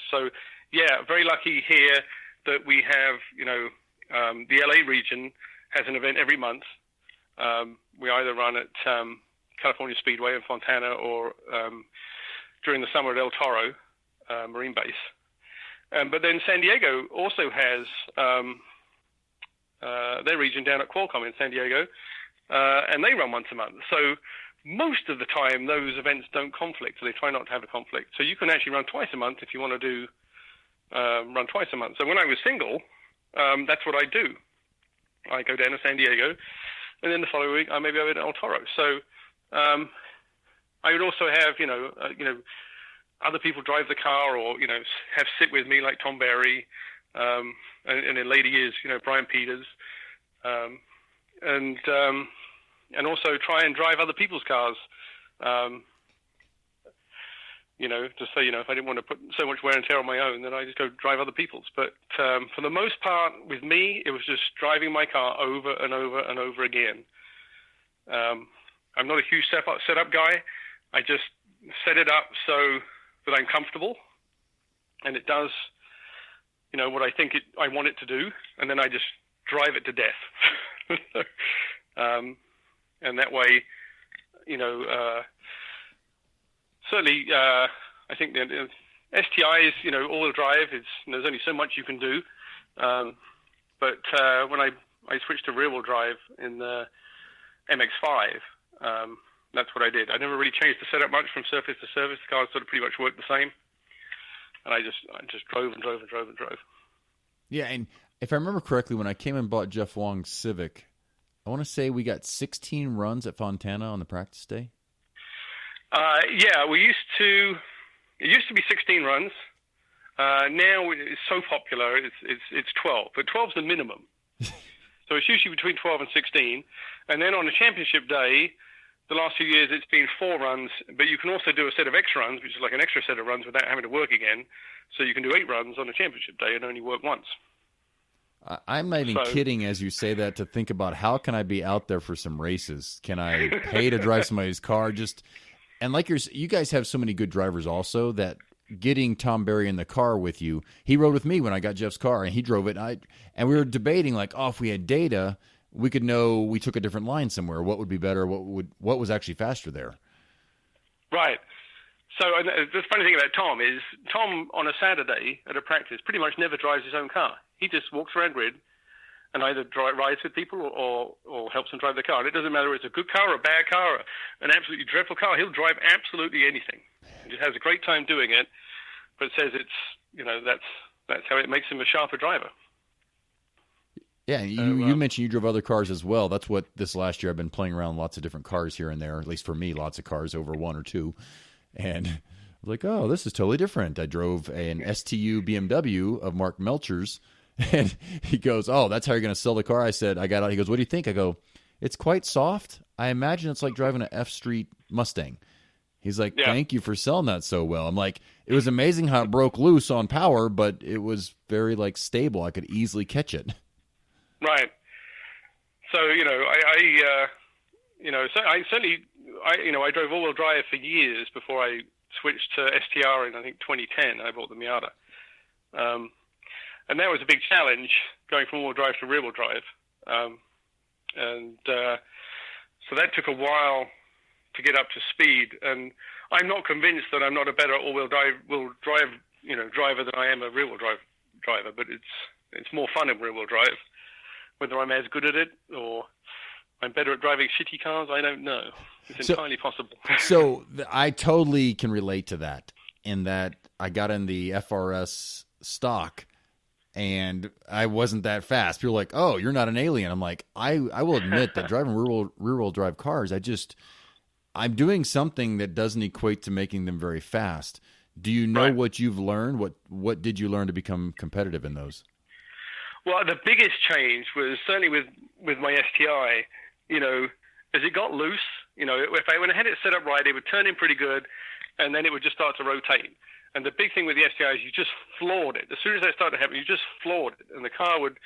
So yeah, very lucky here that we have, the LA region has an event every month. We either run at California Speedway in Fontana or during the summer at El Toro Marine Base. But then San Diego also has their region down at Qualcomm in San Diego, and they run once a month. So most of the time, those events don't conflict, so they try not to have a conflict. So you can actually run twice a month if you want to do run twice a month. So when I was single, that's what I do. I go down to San Diego, and then the following week I maybe over to El Toro. So I would also have other people drive the car, or have sit with me like Tom Berry, and in later years Brian Peters, and also try and drive other people's cars. Just so if I didn't want to put so much wear and tear on my own, then I just go drive other people's. But for the most part, with me, it was just driving my car over and over and over again. I'm not a huge setup guy. I just set it up so that I'm comfortable, and it does, what I think I want it to do, and then I just drive it to death. And that way, certainly, I think the STIs, all-wheel drive, there's only so much you can do. But when I switched to rear-wheel drive in the MX-5, that's what I did. I never really changed the setup much from surface to surface. The cars sort of pretty much worked the same. And I just drove and drove. Yeah, and if I remember correctly, when I came and bought Jeff Wong's Civic, I want to say we got 16 runs at Fontana on the practice day. Yeah, it used to be 16 runs. Now it's so popular, it's 12, but 12's the minimum. So it's usually between 12 and 16. And then on the championship day, the last few years it's been 4 runs, but you can also do a set of extra runs, which is like an extra set of runs without having to work again. So you can do 8 runs on a championship day and only work once. I'm not even kidding as you say that, to think about how can I be out there for some races? Can I pay to drive somebody's car? And like you guys have so many good drivers also that getting Tom Berry in the car with you, he rode with me when I got Jeff's car and he drove it. And we were debating like, if we had data, we could know we took a different line somewhere. What would be better? What was actually faster there? Right. So the funny thing about Tom is Tom on a Saturday at a practice pretty much never drives his own car. He just walks around grid and either rides with people or helps them drive the car. And it doesn't matter if it's a good car or a bad car or an absolutely dreadful car. He'll drive absolutely anything. He just has a great time doing it, but says that's how it makes him a sharper driver. Yeah, you mentioned you drove other cars as well. That's what this last year I've been playing around lots of different cars here and there, at least for me, lots of cars over 1 or 2. And I was like, oh, this is totally different. I drove an STU BMW of Mark Melcher's, and he goes, oh, that's how you're going to sell the car? I said, I got out. He goes, what do you think? I go, it's quite soft. I imagine it's like driving an F-Street Mustang. He's like, thank you for selling that so well. I'm like, it was amazing how it broke loose on power, but it was very stable. I could easily catch it. Right. So, I drove all-wheel drive for years before I switched to STR in, I think, 2010. I bought the Miata. And that was a big challenge, going from all-wheel drive to rear-wheel drive. So that took a while to get up to speed. And I'm not convinced that I'm not a better all-wheel drive driver than I am a rear-wheel drive driver, but it's more fun in rear-wheel drive. Whether I'm as good at it or I'm better at driving shitty cars, I don't know. It's entirely possible. So I totally can relate to that, in that I got in the FRS stock and I wasn't that fast. People are like, oh, you're not an alien. I'm like, I will admit that driving rear-wheel drive cars, I'm doing something that doesn't equate to making them very fast. Do you know what you've learned? What did you learn to become competitive in those? Well, the biggest change was certainly with my STI, as it got loose, when I had it set up right, it would turn in pretty good, and then it would just start to rotate. And the big thing with the STI is you just floored it. As soon as that started happening, you just floored it, and the car would,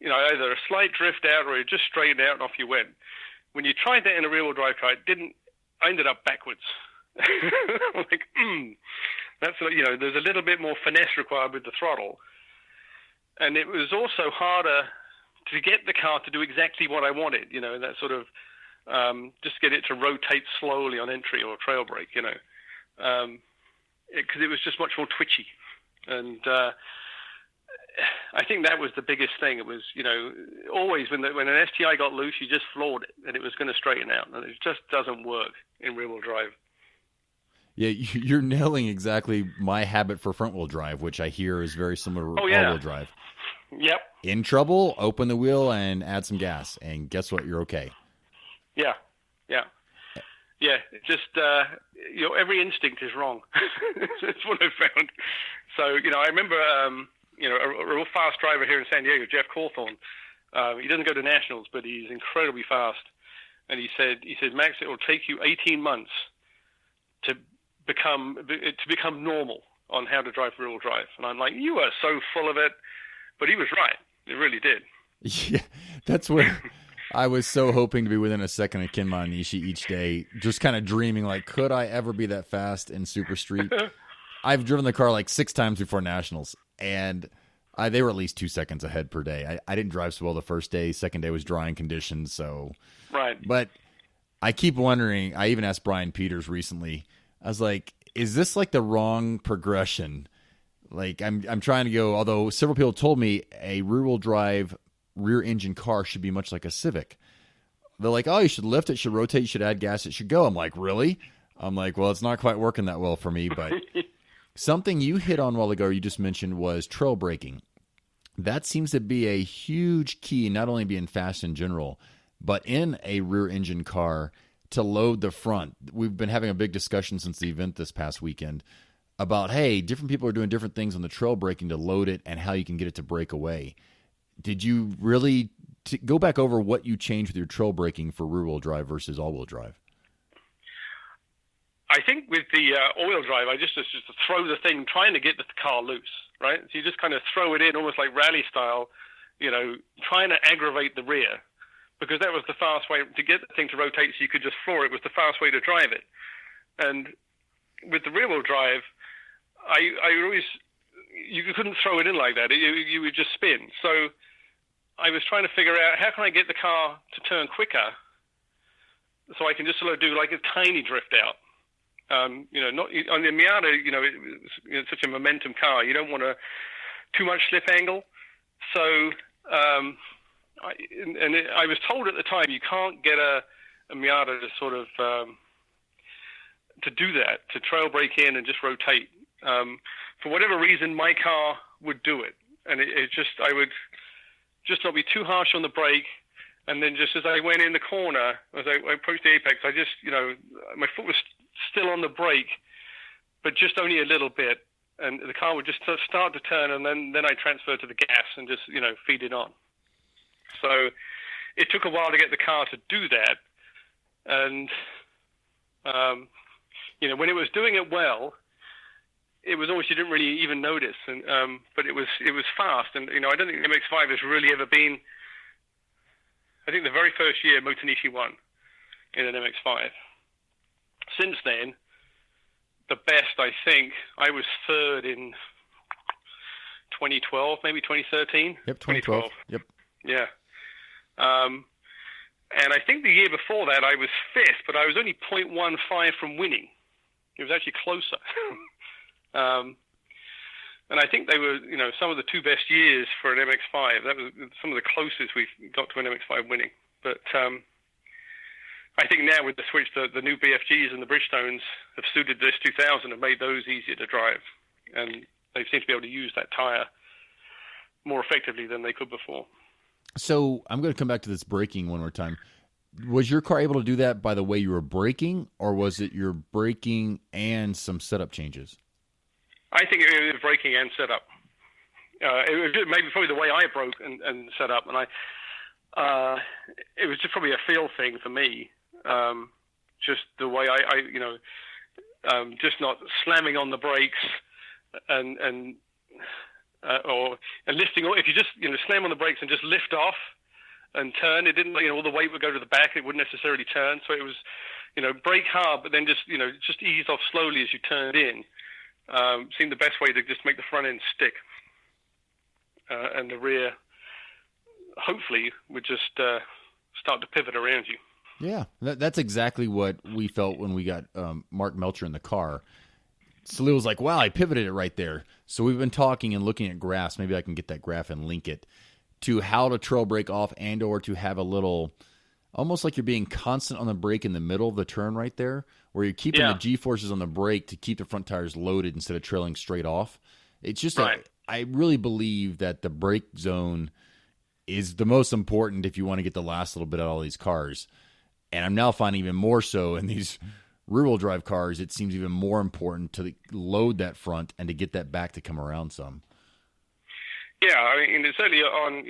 either a slight drift out or it just straightened out and off you went. When you tried that in a rear-wheel drive car, I ended up backwards. Like, that's, there's a little bit more finesse required with the throttle. And it was also harder to get the car to do exactly what I wanted, that sort of just get it to rotate slowly on entry or trail brake, because it was just much more twitchy. And I think that was the biggest thing. It was, always when an STI got loose, you just floored it, and it was going to straighten out. And it just doesn't work in rear-wheel drive. Yeah, you're nailing exactly my habit for front-wheel drive, which I hear is very similar to all-wheel drive. Yep. In trouble, open the wheel and add some gas, and guess what? You're okay. Yeah. Just every instinct is wrong. That's what I found. So I remember a real fast driver here in San Diego, Jeff Cawthorn. He doesn't go to nationals, but he's incredibly fast. And he said, Max, it will take you 18 months to become normal on how to drive rear-wheel drive. And I'm like, you are so full of it. But he was right. It really did. Yeah, that's where I was so hoping to be within a second of Ken Manishi each day, just kind of dreaming, like, could I ever be that fast in Super Street? I've driven the car like 6 times before nationals, and they were at least 2 seconds ahead per day. I didn't drive so well the first day. Second day was drying conditions, so. Right. But I keep wondering, I even asked Brian Peters recently, I was like, is this like the wrong progression? Like, I'm trying to go, although several people told me a rear-wheel drive, rear-engine car should be much like a Civic. They're like, oh, you should lift it, should rotate, you should add gas, it should go. I'm like, really? I'm like, well, it's not quite working that well for me. But something you hit on a while ago, you just mentioned, was trail braking. That seems to be a huge key, not only being fast in general, but in a rear-engine car to load the front. We've been having a big discussion since the event this past weekend about, hey, different people are doing different things on the trail braking to load it and how you can get it to break away. Did you really go back over what you changed with your trail braking for rear-wheel drive versus all-wheel drive? I think with the all-wheel drive, I just throw the thing, trying to get the car loose, right? So you just kind of throw it in almost like rally style, trying to aggravate the rear, because that was the fast way to get the thing to rotate so you could just floor it, was the fast way to drive it. And with the rear-wheel drive, you couldn't throw it in like that. You would just spin. So I was trying to figure out, how can I get the car to turn quicker so I can just sort of do like a tiny drift out. Not on the Miata, it's such a momentum car. You don't want too much slip angle. So I was told at the time, you can't get a Miata to sort of to do that, to trail brake in and just rotate. For whatever reason, my car would do it, and I would just not be too harsh on the brake. And then just as I went in the corner, as I approached the apex, I just, my foot was still on the brake, but just only a little bit. And the car would just start to turn, and then I transferred to the gas and just, feed it on. So it took a while to get the car to do that. And, when it was doing it well, it was almost, you didn't really even notice. And, but it was fast. And, I don't think the MX-5 has really ever been, I think the very first year Motonishi won in an MX-5. Since then, the best, I think, I was third in 2012, maybe 2013. Yep, 2012. Yep. Yeah. And I think the year before that I was fifth, but I was only 0.15 from winning. It was actually closer. And I think they were, some of the two best years for an MX-5. That was some of the closest we've got to an MX-5 winning. But I think now with the switch, the new BFGs and the Bridgestones have suited this 2000 and made those easier to drive. And they seem to be able to use that tire more effectively than they could before. So I'm going to come back to this braking one more time. Was your car able to do that by the way you were braking, or was it your braking and some setup changes? I think it was braking and setup. It was maybe probably the way I broke and set up, and it was just probably a feel thing for me. Just the way I just not slamming on the brakes and lifting. If you just slam on the brakes and just lift off and turn, it didn't. All the weight would go to the back. It wouldn't necessarily turn. So it was, brake hard, but then just ease off slowly as you turned in. Seemed the best way to just make the front end stick, and the rear, hopefully, would just start to pivot around you. Yeah, that's exactly what we felt when we got Mark Melcher in the car. Salil was like, wow, I pivoted it right there. So we've been talking and looking at graphs. Maybe I can get that graph and link it to how to trail brake off and or to have a little, almost like you're being constant on the brake in the middle of the turn right there, where you're keeping the G-forces on the brake to keep the front tires loaded instead of trailing straight off. It's just, right. I really believe that the brake zone is the most important if you want to get the last little bit out of all these cars. And I'm now finding even more so in these rear-wheel drive cars, it seems even more important to load that front and to get that back to come around some. Yeah, I mean, it's certainly on,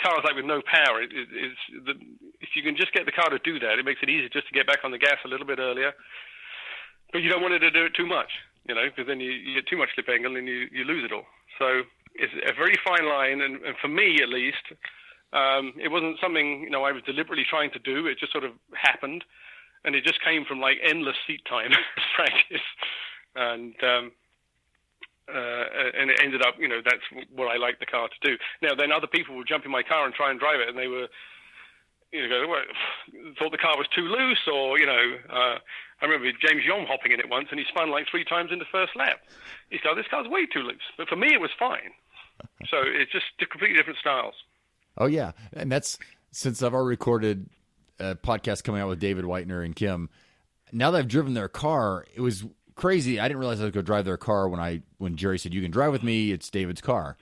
cars like with no power, if you can just get the car to do that, it makes it easier just to get back on the gas a little bit earlier. But you don't want it to do it too much, because then you get too much slip angle and you lose it all. So it's a very fine line, and for me at least, it wasn't something I was deliberately trying to do. It just sort of happened, and it just came from like endless seat time practice, and it ended up, that's what I like the car to do. Now, then other people would jump in my car and try and drive it, and they were, thought the car was too loose, or, I remember James Yom hopping in it once, and he spun like 3 times in the first lap. He said, this car's way too loose. But for me, it was fine. So it's just completely different styles. Oh, yeah. And that's, since I've already recorded a podcast coming out with David Whitener and Kim, now that I've driven their car, it was crazy. I didn't realize I was going to drive their car when Jerry said, you can drive with me, it's David's car.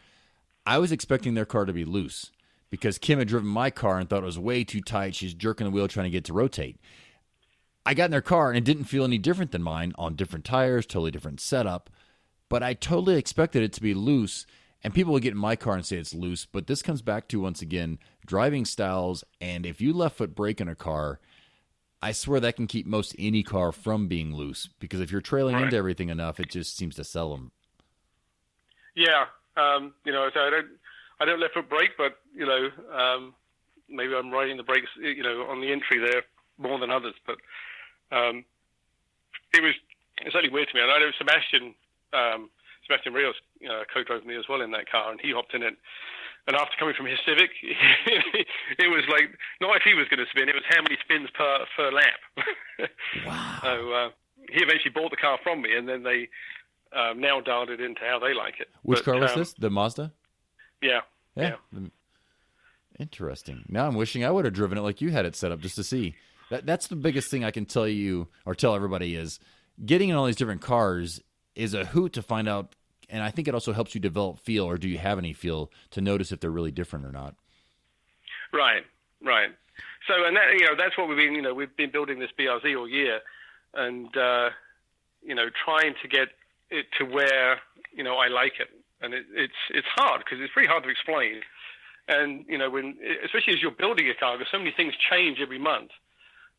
I was expecting their car to be loose because Kim had driven my car and thought it was way too tight. She's jerking the wheel trying to get it to rotate. I got in their car and it didn't feel any different than mine, on different tires, totally different setup, but I totally expected it to be loose. And people will get in my car and say it's loose, but this comes back to, once again, driving styles. And if you left foot brake in a car, I swear that can keep most any car from being loose, because if you're trailing into everything enough, it just seems to sell them. Yeah, so I don't left foot brake, but maybe I'm riding the brakes, on the entry there more than others. But it's only weird to me. And I know Sebastian Rios co-drove me as well in that car, and he hopped in it. And after coming from his Civic, it was like, not if he was going to spin, it was how many spins per lap. Wow. So he eventually bought the car from me, and then they now dialed it into how they like it. Which car was this? The Mazda? Yeah. Interesting. Now I'm wishing I would have driven it like you had it set up, just to see. That's the biggest thing I can tell you, or tell everybody, is getting in all these different cars is a hoot to find out. And I think it also helps you develop feel, or do you have any feel to notice if they're really different or not? Right. So, and that, that's what we've been building this BRZ all year, and trying to get it to where I like it, and it's hard because it's pretty hard to explain, and especially as you're building a car, because so many things change every month,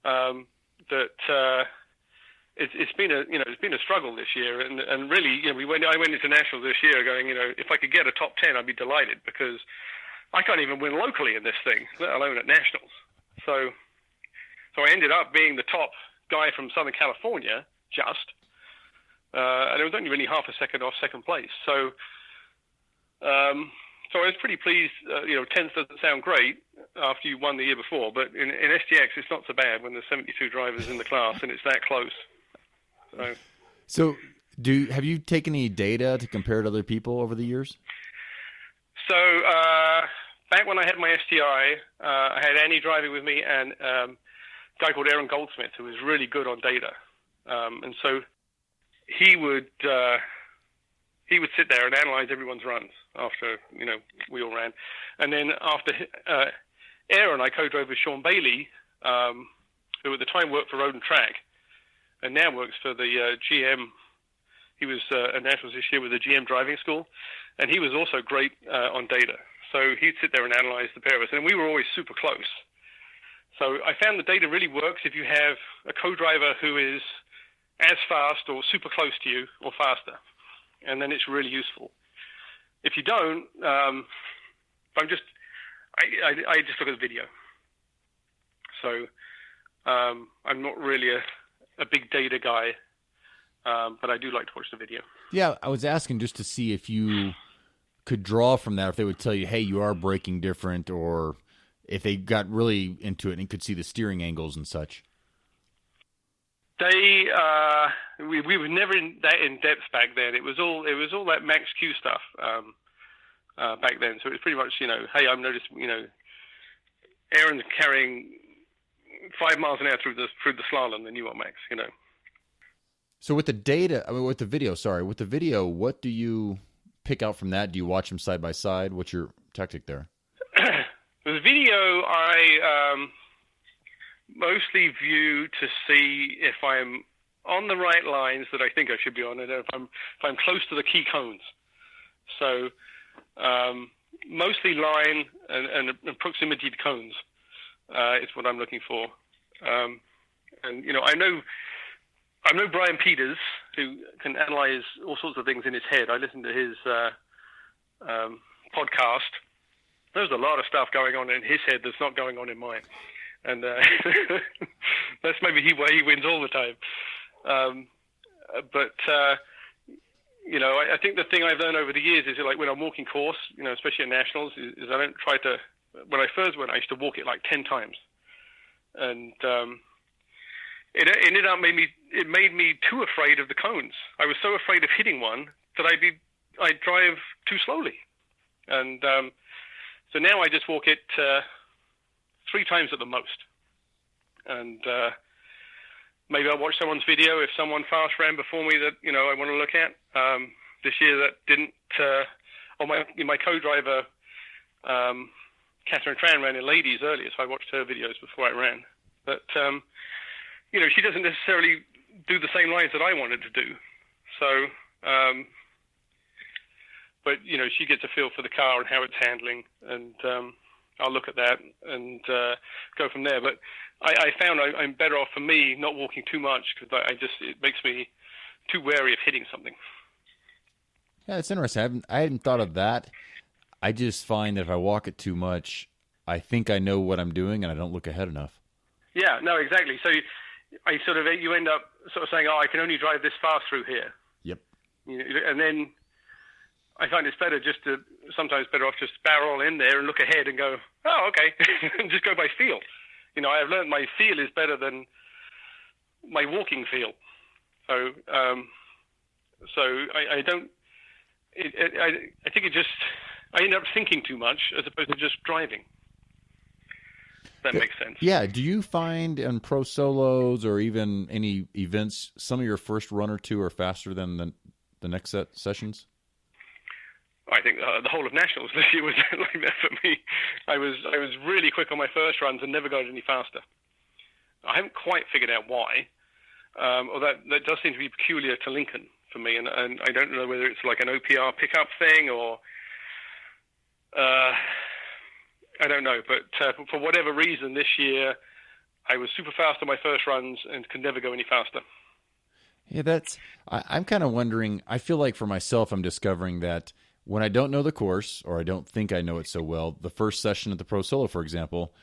that. It's been a struggle this year, and really, I went into nationals this year going, if I could get a top 10, I'd be delighted, because I can't even win locally in this thing, let alone at nationals. So I ended up being the top guy from Southern California, and it was only really half a second off second place. So I was pretty pleased. 10th doesn't sound great after you won the year before, but in STX it's not so bad when there's 72 drivers in the class and it's that close. So have you taken any data to compare to other people over the years? So back when I had my STI, I had Annie driving with me and a guy called Aaron Goldsmith, who was really good on data. And so he would sit there and analyze everyone's runs after we all ran. And then after Aaron, I co-drove with Sean Bailey, who at the time worked for Road and Track, and now works for the GM. He was a nationals this year with the GM driving school, and he was also great on data. So he'd sit there and analyze the pair of us, and we were always super close. So I found the data really works if you have a co-driver who is as fast or super close to you or faster, and then it's really useful. If you don't, I just look at the video. So I'm not really a big data guy, but I do like to watch the video. Yeah, I was asking just to see if you could draw from that, if they would tell you, hey, you are braking different, or if they got really into it and could see the steering angles and such. We were never that in depth back then. It was all that Max Q stuff back then. So it was pretty much, hey, I've noticed, Aaron's carrying 5 miles an hour through the slalom, then you are Max, So with the data, with the video, what do you pick out from that? Do you watch them side by side? What's your tactic there? The video, I mostly view to see if I'm on the right lines that I think I should be on, and if I'm close to the key cones. So mostly line and proximity to cones is what I'm looking for. And I know Brian Peters, who can analyze all sorts of things in his head. I listened to his podcast. There's a lot of stuff going on in his head that's not going on in mine. And that's maybe why he wins all the time. I think the thing I've learned over the years is, like, when I'm walking course, especially at nationals, is I don't try to. When I first went, I used to walk it like 10 times, and it ended up made me too afraid of the cones. I was so afraid of hitting one that I'd drive too slowly, and so now I just walk it 3 times at the most, and maybe I'll watch someone's video if someone fast ran before me that I want to look at. This year that didn't. My co-driver, Catherine Tran, ran in ladies earlier, so I watched her videos before I ran. But she doesn't necessarily do the same lines that I wanted to do. So, but she gets a feel for the car and how it's handling, and I'll look at that and go from there. But I found I'm better off, for me, not walking too much, because it makes me too wary of hitting something. Yeah, it's interesting. I hadn't thought of that. I just find that if I walk it too much, I think I know what I'm doing, and I don't look ahead enough. Yeah, no, exactly. So you end up sort of saying, I can only drive this fast through here. Yep. And then I find it's sometimes better off just barrel in there and look ahead and go, oh, okay, and just go by feel. I've learned my feel is better than my walking feel. So, I don't. I think I end up thinking too much as opposed to just driving. That makes sense. Yeah. Do you find in pro solos or even any events, some of your first run or two are faster than the next set sessions? I think the whole of nationals this year was like that for me. I was really quick on my first runs and never got any faster. I haven't quite figured out why. Or that does seem to be peculiar to Lincoln for me, and I don't know whether it's like an OPR pickup thing or I don't know. But for whatever reason, this year I was super fast on my first runs and could never go any faster. Yeah, I'm kind of wondering. I feel like for myself, I'm discovering that when I don't know the course or I don't think I know it so well, the first session at the Pro Solo, for example,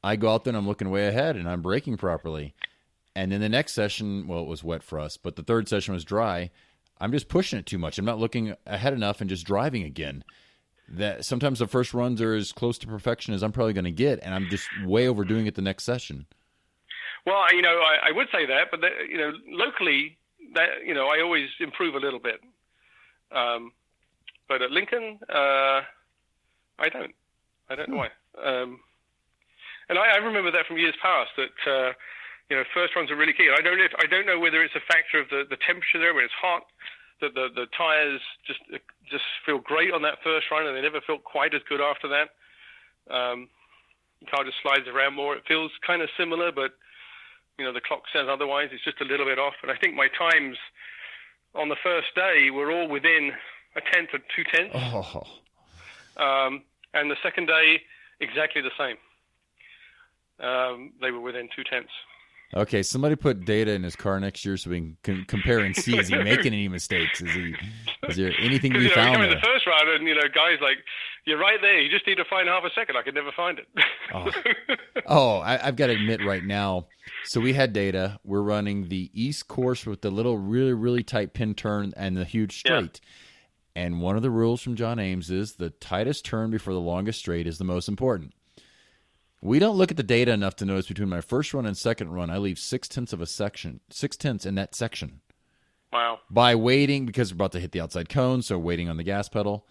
I go out there and I'm looking way ahead and I'm braking properly. And then the next session, well, it was wet for us, but the third session was dry. I'm just pushing it too much. I'm not looking ahead enough and just driving again. That sometimes the first runs are as close to perfection as I'm probably going to get, and I'm just way overdoing it the next session. Well, I would say that, but locally, I always improve a little bit. But at Lincoln, I don't. I don't know why. And I remember that from years past that first runs are really key. I don't know whether it's a factor of the temperature there when it's hot, that the tires just feel great on that first run and they never felt quite as good after that. The car just slides around more. It feels kind of similar, but the clock says otherwise. It's just a little bit off. And I think my times on the first day were all within a tenth or 2/10. Oh. And the second day, exactly the same. They were within 2/10. Okay, somebody put data in his car next year so we can compare and see, is he making any mistakes? Is there anything to be found there? there? The first round, and guys like, you're right there. You just need to find half a second. I could never find it. I've got to admit right now. So we had data. We're running the East course with the little really, really tight pin turn and the huge straight. Yeah. And one of the rules from John Ames is the tightest turn before the longest straight is the most important. We don't look at the data enough to notice between my first run and second run, I leave 6/10 of a section, 6/10 in that section. Wow. By waiting, because we're about to hit the outside cone, so waiting on the gas pedal.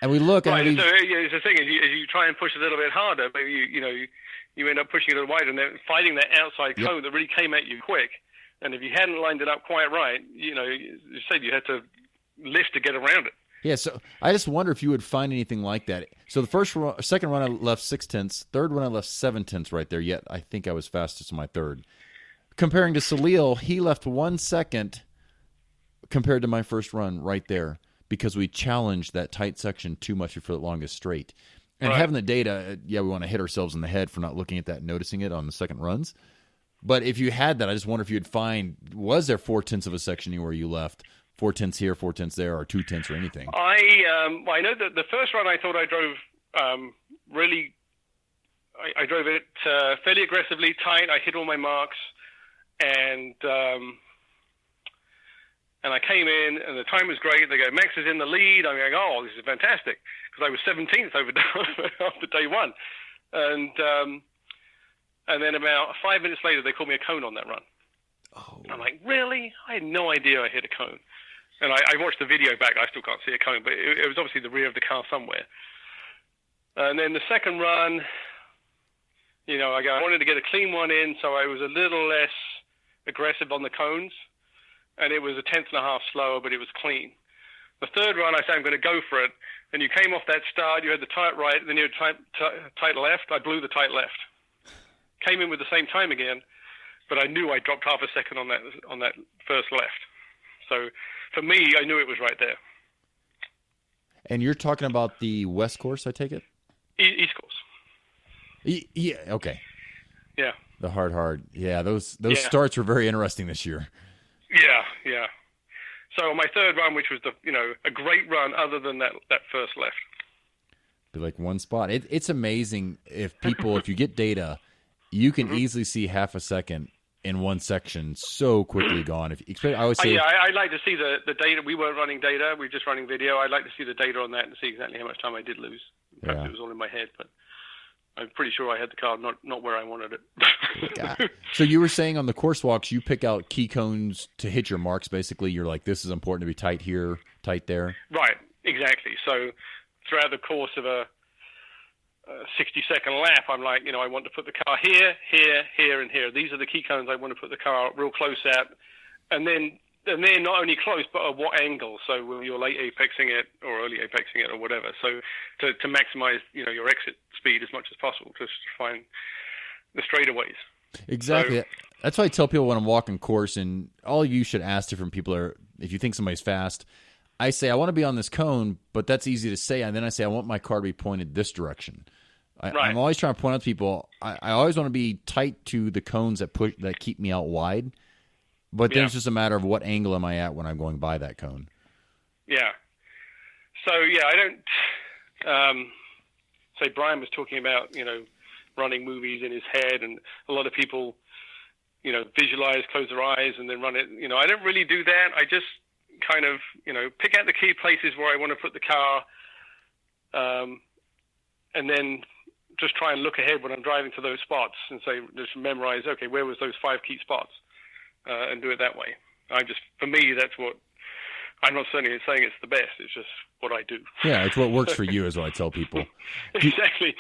And we look. Right, and so it's the thing, as you try and push a little bit harder, maybe you end up pushing a little wider and then finding that outside cone that really came at you quick. And if you hadn't lined it up quite right, you said you had to lift to get around it. Yeah, so I just wonder if you would find anything like that. So the second run I left 6/10, third run I left 7/10 right there, yet I think I was fastest on my third. Comparing to Salil, he left 1 second compared to my first run right there because we challenged that tight section too much for the longest straight. And having the data, we want to hit ourselves in the head for not looking at that and noticing it on the second runs. But if you had that, I just wonder if you'd find, was there 4/10 of a section where you left 4/10 here, 4/10 there, or 2/10 or anything? I know that the first run I thought I drove I drove it fairly aggressively, tight. I hit all my marks, and I came in, and the time was great. They go, Max is in the lead. I'm going, oh, this is fantastic, because I was 17th over after day one, and then about 5 minutes later, they called me a cone on that run. Oh. I'm like, really? I had no idea I hit a cone. And I watched the video back. I still can't see a cone, but it was obviously the rear of the car somewhere. And then the second run, I wanted to get a clean one in, so I was a little less aggressive on the cones. And it was 1.5 tenths slower, but it was clean. The third run, I said, I'm going to go for it. And you came off that start, you had the tight right, then you had tight left. I blew the tight left. Came in with the same time again, but I knew I dropped half a second on that first left. So for me, I knew it was right there. And you're talking about the West course, I take it? East course. Yeah. Okay. Yeah. The hard. Yeah, those Yeah. starts were very interesting this year. Yeah. So my third run, which was a great run, other than that first left. Be like one spot. It's amazing if you get data, you can easily see half a second in one section so quickly gone. I always say, I'd like to see the data. We weren't running data; we were just running video. I'd like to see the data on that and see exactly how much time I did lose. Perhaps it was all in my head, but I'm pretty sure I had the car not where I wanted it. So you were saying on the course walks, you pick out key cones to hit your marks. Basically, you're like, this is important to be tight here, tight there. Right, exactly. So throughout the course of a 60-second lap, I'm like, I want to put the car here, and here. These are the key cones I want to put the car real close at, and then not only close, but at what angle. So when you're late apexing it or early apexing it or whatever. So to maximize, your exit speed as much as possible, just to find the straightaways. Exactly. So, that's why I tell people when I'm walking course, and all you should ask different people are, if you think somebody's fast, I say, I want to be on this cone, but that's easy to say. And then I say, I want my car to be pointed this direction. I'm always trying to point out to people, I always want to be tight to the cones that keep me out wide. But then it's just a matter of what angle am I at when I'm going by that cone. Yeah. So, I don't say Brian was talking about, running movies in his head, and a lot of people, visualize, close their eyes, and then run it. I don't really do that. I just kind of, pick out the key places where I want to put the car, and then just try and look ahead when I'm driving to those spots and say, just memorize, okay, where was those 5 key spots, and do it that way. For me, that's what, I'm not certainly saying it's the best, it's just what I do. Yeah, it's what works for you is what I tell people. Exactly.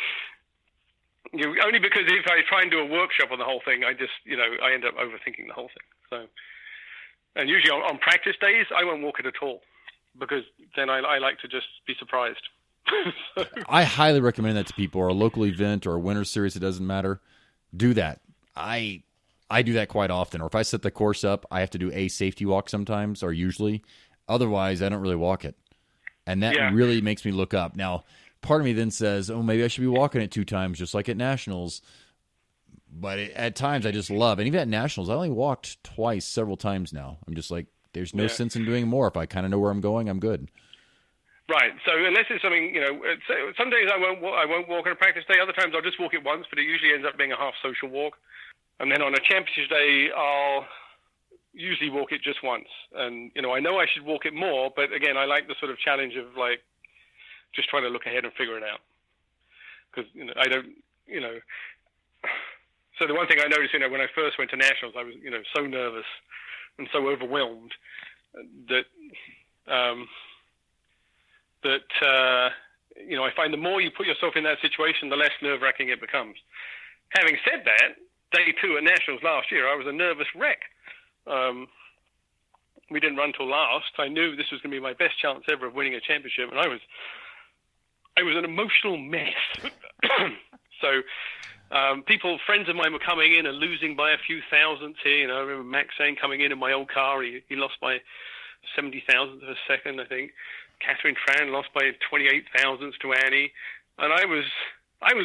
Only because if I try and do a workshop on the whole thing, I just, I end up overthinking the whole thing. So, and usually on practice days, I won't walk it at all, because then I like to just be surprised. I highly recommend that to people, or a local event or a winter series, it doesn't matter. Do that. I do that quite often. Or if I set the course up, I have to do a safety walk sometimes, or usually. Otherwise, I don't really walk it. And that really makes me look up. Now, part of me then says, oh, maybe I should be walking it 2 times, just like at Nationals. But at times, I just love. And even at Nationals, I only walked twice, several times now. I'm just like, there's no sense in doing more. If I kind of know where I'm going, I'm good. Right. So unless it's something, some days I won't walk on a practice day. Other times I'll just walk it once, but it usually ends up being a half social walk. And then on a championship day, I'll usually walk it just once. And, I know I should walk it more, but again, I like the sort of challenge of like just trying to look ahead and figure it out. Because, I don't, so the one thing I noticed, when I first went to Nationals, I was, so nervous and so overwhelmed that, I find the more you put yourself in that situation, the less nerve-wracking it becomes. Having said that, day 2 at Nationals last year, I was a nervous wreck. We didn't run till last. I knew this was going to be my best chance ever of winning a championship, and I was an emotional mess. So friends of mine were coming in and losing by a few thousandths here. I remember Max saying coming in my old car, he lost by 70 thousandths of a second, I think. Catherine Tran lost by 28 thousandths to Annie, and I was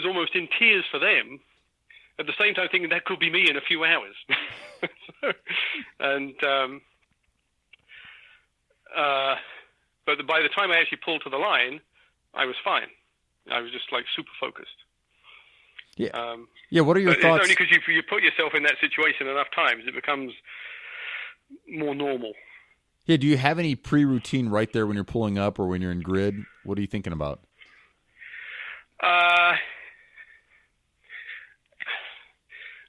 almost in tears for them. At the same time, thinking that could be me in a few hours. But by the time I actually pulled to the line, I was fine. I was just like super focused. Yeah. What are your thoughts? It's only because you put yourself in that situation enough times, it becomes more normal. Yeah, do you have any pre-routine right there when you're pulling up or when you're in grid? What are you thinking about?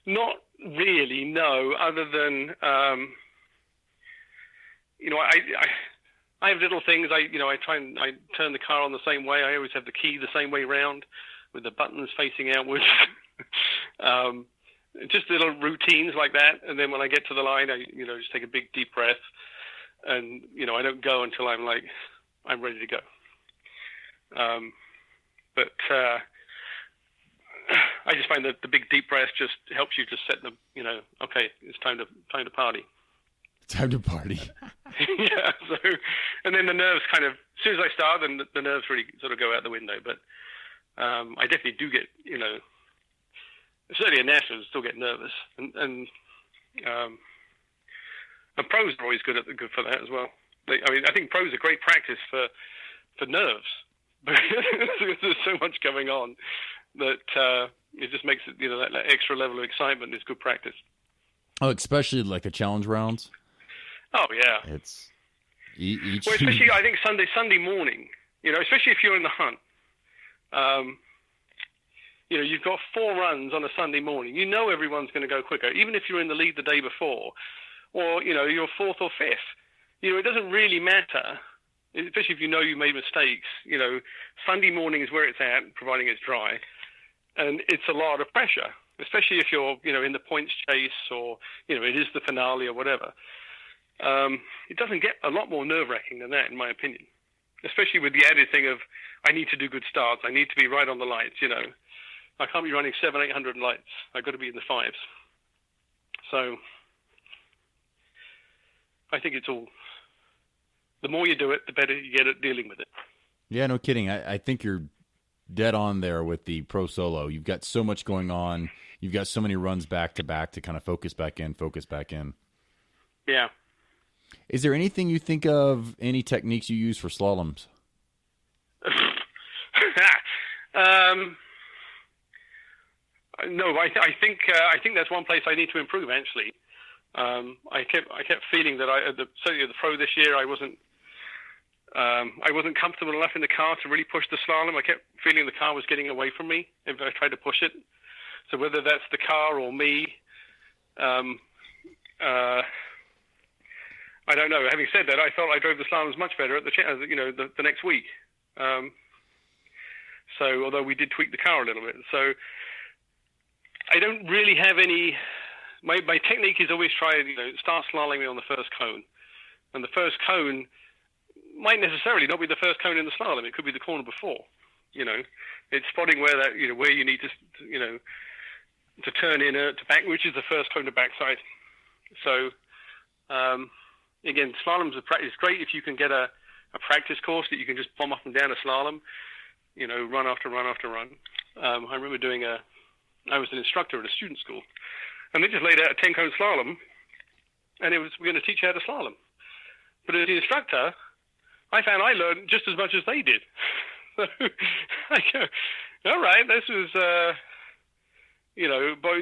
Not really, no, other than, I have little things. I turn the car on the same way. I always have the key the same way round with the buttons facing outwards. Just little routines like that. And then when I get to the line, I, just take a big deep breath. And, I don't go until I'm ready to go. But I just find that the big deep breath just helps you to set the, okay, it's time to party. Time to party. Yeah. So, and then the nerves kind of, as soon as I start, then the nerves really sort of go out the window. But I definitely do get, certainly at nationals, still get nervous, and pros are always good for that as well. I think pros are great practice for nerves. There's so much going on that it just makes it, that extra level of excitement is good practice. Oh, especially like the challenge rounds. Oh yeah, it's each. Well, especially I think Sunday morning. Especially if you're in the hunt. You've got 4 runs on a Sunday morning. Everyone's going to go quicker, even if you're in the lead the day before, or you're 4th or 5th. It doesn't really matter, especially if you made mistakes. Sunday morning is where it's at, providing it's dry, and it's a lot of pressure, especially if you're in the points chase or it is the finale or whatever. It doesn't get a lot more nerve-wracking than that, in my opinion. Especially with the added thing of I need to do good starts, I need to be right on the lights. I can't be running 700-800 lights. I've got to be in the 5s. So I think it's all. The more you do it, the better you get at dealing with it. Yeah, no kidding. I think you're dead on there with the pro solo. You've got so much going on. You've got so many runs back to back to kind of focus back in. Yeah. Is there anything you think of, any techniques you use for slaloms? No, I think that's one place I need to improve. Actually, I kept feeling that certainly the pro this year I wasn't comfortable enough in the car to really push the slalom. I kept feeling the car was getting away from me if I tried to push it. So whether that's the car or me, I don't know. Having said that, I felt I drove the slaloms much better at the next week. So although we did tweak the car a little bit, so I don't really have any. My technique is always try start slaloming on the first cone, and the first cone might necessarily not be the first cone in the slalom. It could be the corner before. It's spotting where where you need to turn in to back, which is the first cone to backside. So. Again, slaloms is great if you can get a practice course that you can just bomb up and down a slalom, run after run after run. I remember I was an instructor at a student school, and they just laid out a 10-cone slalom, and we're going to teach you how to slalom. But as an instructor, I found I learned just as much as they did. So I go, all right, this was,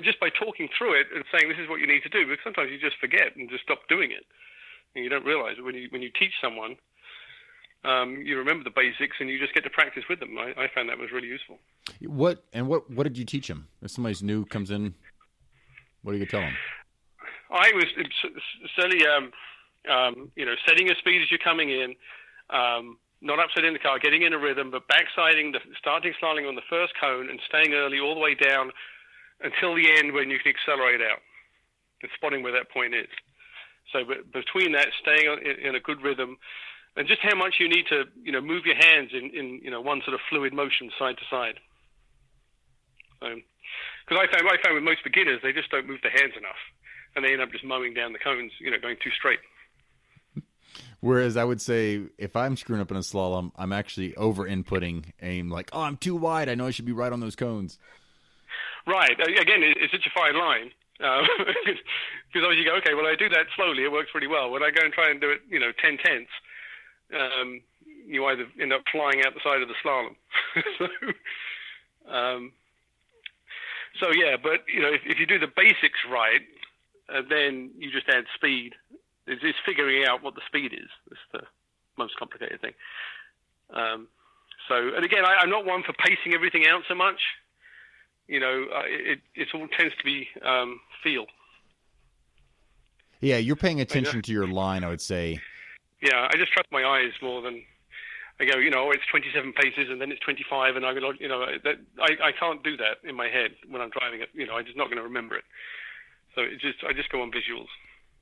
just by talking through it and saying this is what you need to do, because sometimes you just forget and just stop doing it. And you don't realize it when you teach someone, you remember the basics and you just get to practice with them. I found that was really useful. What did you teach them? If somebody's new comes in, what do you tell them? I was certainly, setting your speed as you're coming in, not upsetting the car, getting in a rhythm, but backsiding, starting slaloming on the first cone and staying early all the way down until the end when you can accelerate out and spotting where that point is. So between that, staying in a good rhythm, and just how much you need to, move your hands in one sort of fluid motion side to side. Because I found with most beginners, they just don't move their hands enough, and they end up just mowing down the cones, going too straight. Whereas I would say if I'm screwing up in a slalom, I'm actually over-inputting aim, like, oh, I'm too wide. I know I should be right on those cones. Right. Again, it's such a fine line. Because always you go, okay, well, I do that slowly, it works pretty well. When I go and try and do it, 10/10, you either end up flying out the side of the slalom. So yeah, but if you do the basics right, then you just add speed. It's just figuring out what the speed is. That's the most complicated thing. And again, I'm not one for pacing everything out so much. It all tends to be feel. Yeah, you're paying attention to your line, I would say. Yeah, I just trust my eyes more than I go. It's 27 paces and then it's 25, and I can't do that in my head when I'm driving it. I'm just not going to remember it. So I just go on visuals.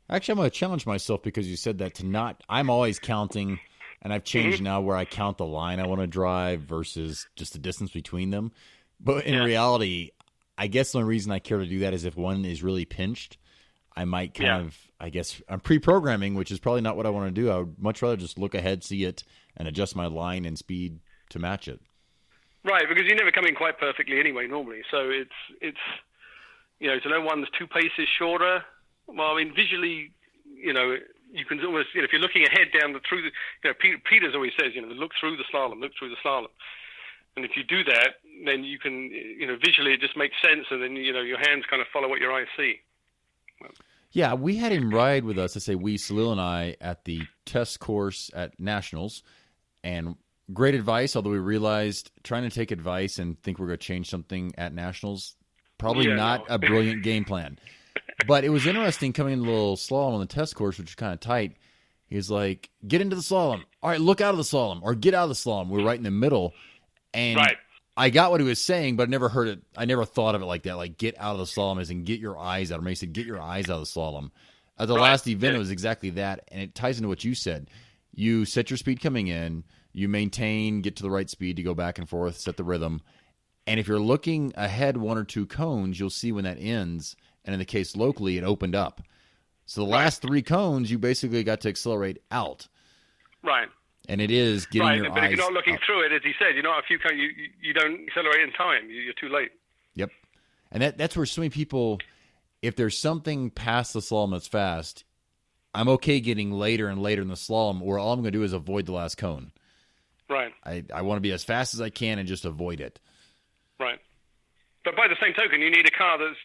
Actually, I'm going to challenge myself because you said that to not. I'm always counting, and I've changed now where I count the line I want to drive versus just the distance between them. But in reality, I guess the only reason I care to do that is if one is really pinched, I might kind of, I guess, I'm pre-programming, which is probably not what I want to do. I would much rather just look ahead, see it, and adjust my line and speed to match it. Right, because you never come in quite perfectly anyway, normally. So it's to know one's 2 paces shorter. Well, I mean, visually, you can almost, if you're looking ahead through the, Peters always says, look through the slalom, look through the slalom. And if you do that, then you can, visually it just makes sense, and then, your hands kind of follow what your eyes see. Yeah, we had him ride with us, Salil and I, at the test course at Nationals, and great advice, although we realized trying to take advice and think we're going to change something at Nationals, probably not a brilliant game plan. But it was interesting coming in the little slalom on the test course, which is kind of tight. He's like, get into the slalom. All right, look out of the slalom, or get out of the slalom. We're right in the middle. And I got what he was saying, but I never heard it. I never thought of it like that, like get out of the slalom as in get your eyes out. Or maybe he said, get your eyes out of the slalom. At the last event, it was exactly that, and it ties into what you said. You set your speed coming in, you maintain, get to the right speed to go back and forth, set the rhythm. And if you're looking ahead 1 or 2 cones, you'll see when that ends. And in the case locally, it opened up. So the last 3 cones, you basically got to accelerate out. Right. And it is getting your eyes But if you're not looking through it, as he said, a few cones, you don't accelerate in time. You're too late. Yep. And that's where so many people, if there's something past the slalom that's fast, I'm okay getting later and later in the slalom, where all I'm going to do is avoid the last cone. Right. I want to be as fast as I can and just avoid it. Right. But by the same token, you need a car that's,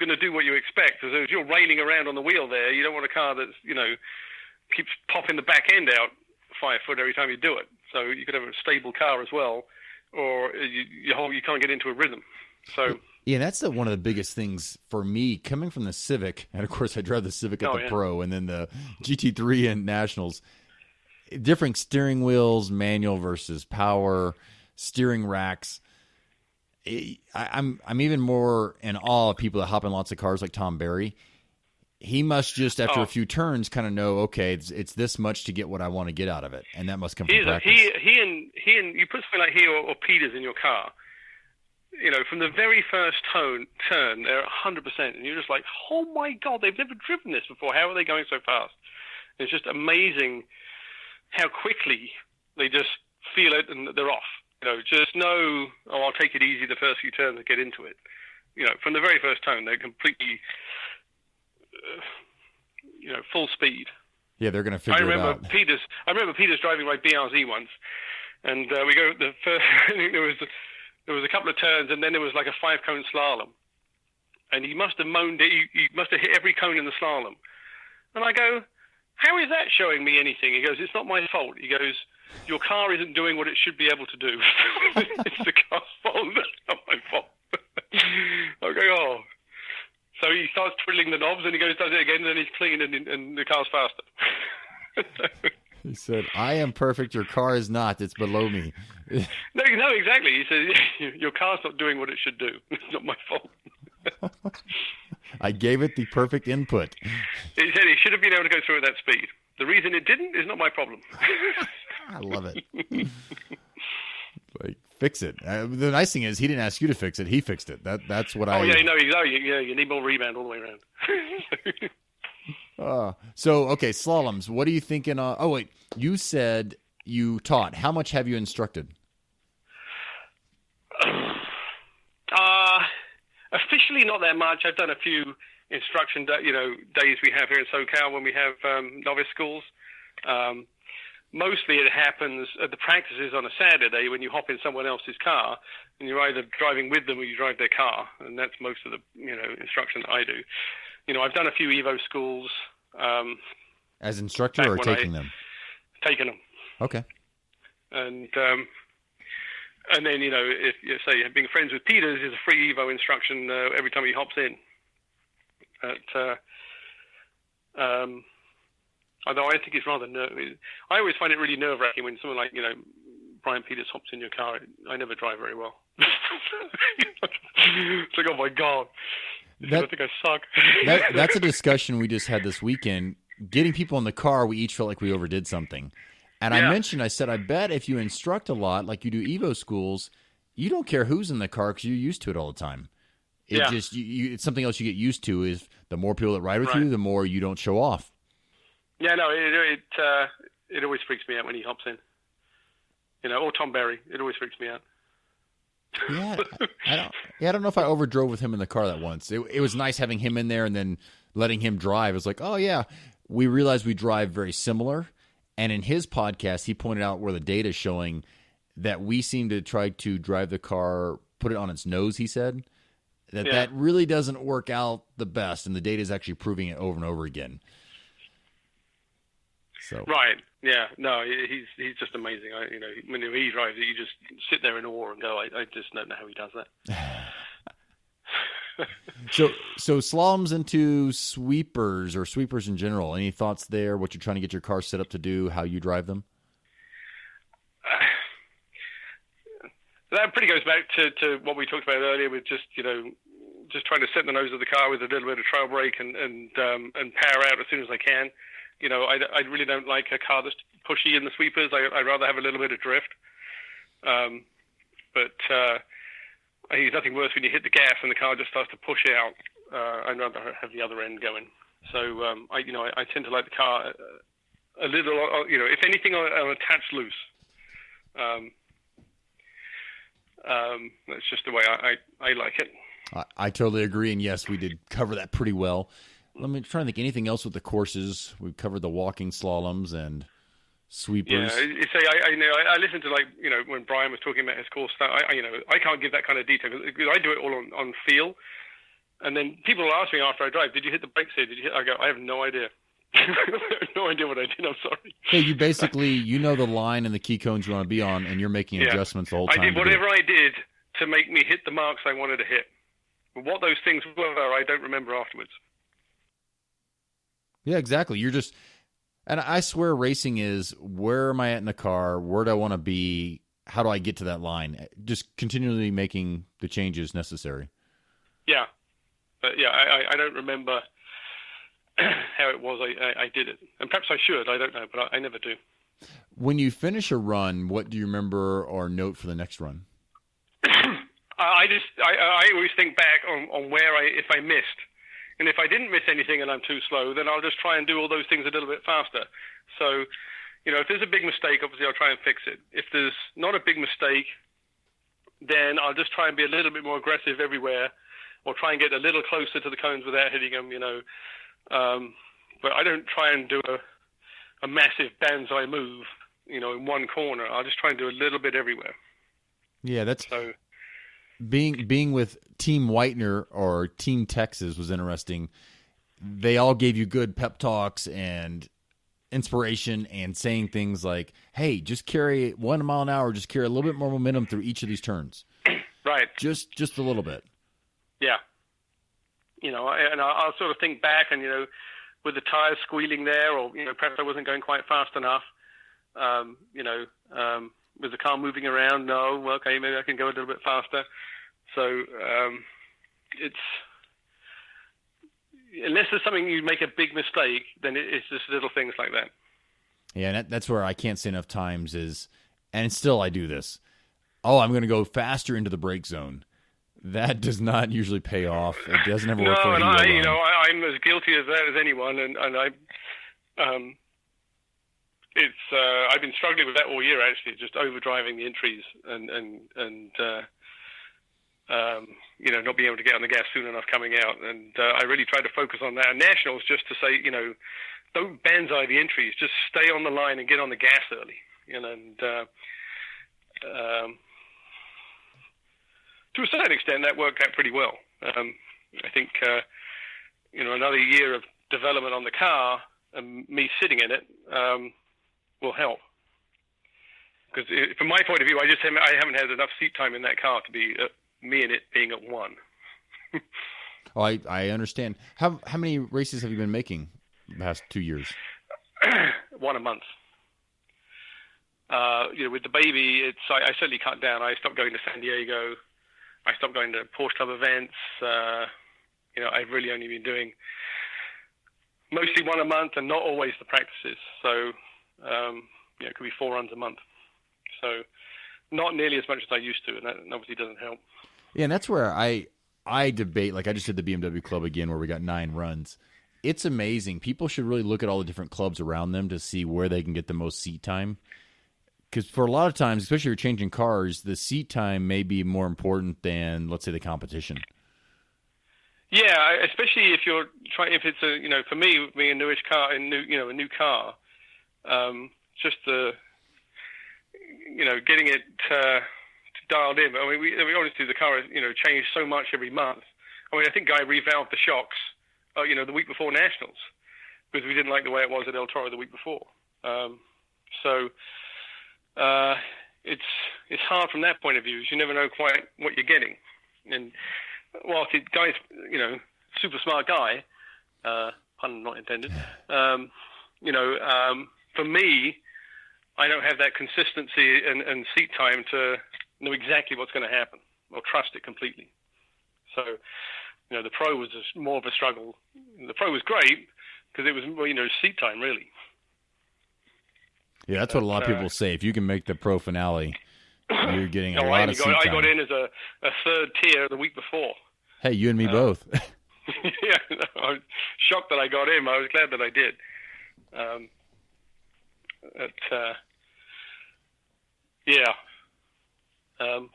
going to do what you expect. Because if you're raining around on the wheel there, you don't want a car that's, keeps popping the back end out 5 foot every time you do it. So you could have a stable car as well, or you can't get into a rhythm. So yeah, that's one of the biggest things for me coming from the Civic, and of course I drive the Civic at the Pro, and then the GT3 and Nationals. Different steering wheels, manual versus power, steering racks. I'm even more in awe of people that hop in lots of cars like Tom Berry. He must just, after a few turns, kind of know, okay, it's this much to get what I want to get out of it, and that must come from practice. He and you put something like he or Peters in your car, from the very first turn, they're 100%, and you're just like, oh my God, they've never driven this before. How are they going so fast? It's just amazing how quickly they just feel it and they're off. Just know, I'll take it easy the first few turns and get into it. From the very first turn, they're completely, full speed. Yeah, they're going to figure it out. I remember Peters driving my BRZ once, and we go the first. there was a couple of turns, and then there was like a 5-cone slalom, and he must have moaned it. He must have hit every cone in the slalom, and I go, how is that showing me anything? He goes, it's not my fault. He goes, your car isn't doing what it should be able to do. It's the car's fault, not my fault. I go, oh. So he starts twiddling the knobs, and he does it again, and then he's clean, and the car's faster. He said, I am perfect, your car is not. It's below me. No, exactly. He says, your car's not doing what it should do. It's not my fault. I gave it the perfect input. He said it should have been able to go through at that speed. The reason it didn't is not my problem. I love it. Like, fix it. The nice thing is he didn't ask you to fix it. He fixed it. That's what I... Oh, yeah, no, exactly. Yeah, you need more rebound all the way around. So, okay, slaloms. What are you thinking? Oh, wait. You said you taught. How much have you instructed? Officially, not that much. I've done a few instruction days we have here in SoCal when we have novice schools. Mostly it happens at the practices on a Saturday when you hop in someone else's car and you're either driving with them or you drive their car, and that's most of the instruction that I do. I've done a few Evo schools. As instructor or taking them? Taking them. Okay. And then, if you say being friends with Peters is a free Evo instruction every time he hops in. Although I think it's rather I always find it really nerve-wracking when someone like, Brian Peters hops in your car. I never drive very well. It's like, oh my God. I think I suck. That's a discussion we just had this weekend. Getting people in the car, we each felt like we overdid something. And I said, I bet if you instruct a lot, like you do Evo schools, you don't care who's in the car because you're used to it all the time. It's something else you get used to is the more people that ride with you, the more you don't show off. Yeah, no, it always freaks me out when he hops in. Or Tom Berry. It always freaks me out. Yeah, I don't know if I overdrove with him in the car that once. It was nice having him in there and then letting him drive. It was like, oh yeah, we realized we drive very similar. And in his podcast, he pointed out where the data is showing that we seem to try to drive the car, put it on its nose. He said that really doesn't work out the best, and the data is actually proving it over and over again. So right, yeah, no, he's just amazing. When he drives it, you just sit there in awe and go, I just don't know how he does that. So slaloms into sweepers or sweepers in general. Any thoughts there? What you're trying to get your car set up to do? How you drive them? That pretty goes back to what we talked about earlier with just trying to set the nose of the car with a little bit of trail brake and power out as soon as I can. I really don't like a car that's pushy in the sweepers. I'd rather have a little bit of drift. But I think there's nothing worse when you hit the gas and the car just starts to push out. I'd rather have the other end going. So I tend to like the car a little. If anything, I'll attach loose. That's just the way I like it. I totally agree, and yes, we did cover that pretty well. Let me try to think anything else with the courses. We've covered the walking slaloms and sweepers. Yeah, I listened to when Brian was talking about his course. I can't give that kind of detail because I do it all on feel, and then people will ask me after I drive, "Did you hit the brakes here? Did you hit?" I go, "I have no idea." I have no idea what I did. I'm sorry. Hey, you basically the line and the key cones you want to be on, and you're making adjustments the whole time. I did whatever I did to make me hit the marks I wanted to hit. But what those things were, I don't remember afterwards. Yeah, exactly. And I swear racing is where am I at in the car? Where do I want to be? How do I get to that line? Just continually making the changes necessary. Yeah. But yeah, I don't remember how it was I did it. And perhaps I should. I don't know, but I never do. When you finish a run, what do you remember or note for the next run? I always think back on where if I missed. And if I didn't miss anything and I'm too slow, then I'll just try and do all those things a little bit faster. So, if there's a big mistake, obviously I'll try and fix it. If there's not a big mistake, then I'll just try and be a little bit more aggressive everywhere or try and get a little closer to the cones without hitting them, But I don't try and do a massive banzai move, in one corner. I'll just try and do a little bit everywhere. Yeah, that's... So, Being with Team Whitener or Team Texas was interesting. They all gave you good pep talks and inspiration and saying things like, hey, just carry 1 mile an hour, just carry a little bit more momentum through each of these turns. Right. Just a little bit. Yeah. And I'll sort of think back and, with the tires squealing there or, perhaps I wasn't going quite fast enough, was the car moving around? No. Okay, maybe I can go a little bit faster. So it's unless there's something you make a big mistake, then it's just little things like that. Yeah, and that's where I can't say enough times and still I do this. Oh, I'm going to go faster into the brake zone. That does not usually pay off. It doesn't ever work. No, and I'm as guilty of that as anyone, and I. I've been struggling with that all year, actually, just overdriving the entries and not being able to get on the gas soon enough coming out. And I really try to focus on that. And Nationals, just to say, don't banzai the entries. Just stay on the line and get on the gas early. To a certain extent, that worked out pretty well. I think, another year of development on the car and me sitting in it will help. Because from my point of view, I haven't had enough seat time in that car to be me and it being at one. Oh, I understand. How many races have you been making the past 2 years? 1 a month. With the baby, I certainly cut down. I stopped going to San Diego. I stopped going to Porsche Club events. I've really only been doing mostly 1 a month and not always the practices. So, it could be 4 runs a month. So not nearly as much as I used to, and that obviously doesn't help. Yeah, and that's where I debate. Like I just did the BMW Club again where we got 9 runs. It's amazing. People should really look at all the different clubs around them to see where they can get the most seat time. Because for a lot of times, especially if you're changing cars, the seat time may be more important than, let's say, the competition. Yeah, especially if you're trying. If it's for me, being a newish car, a new car, just the, getting it dialed in. I mean, we obviously the car has changed so much every month. I mean, I think Guy revalved the shocks, the week before Nationals, because we didn't like the way it was at El Toro the week before. So it's hard from that point of view. You never know quite what you're getting, and whilst the guy's super smart guy, pun not intended. For me, I don't have that consistency and seat time to know exactly what's going to happen or trust it completely. So, the Pro was more of a struggle. The Pro was great because it was seat time really. Yeah, that's what a lot of people say. If you can make the Pro finale, you're getting a lot of seat time. I got in as a third tier the week before. Hey, you and me both. Yeah, I was shocked that I got in. I was glad that I did.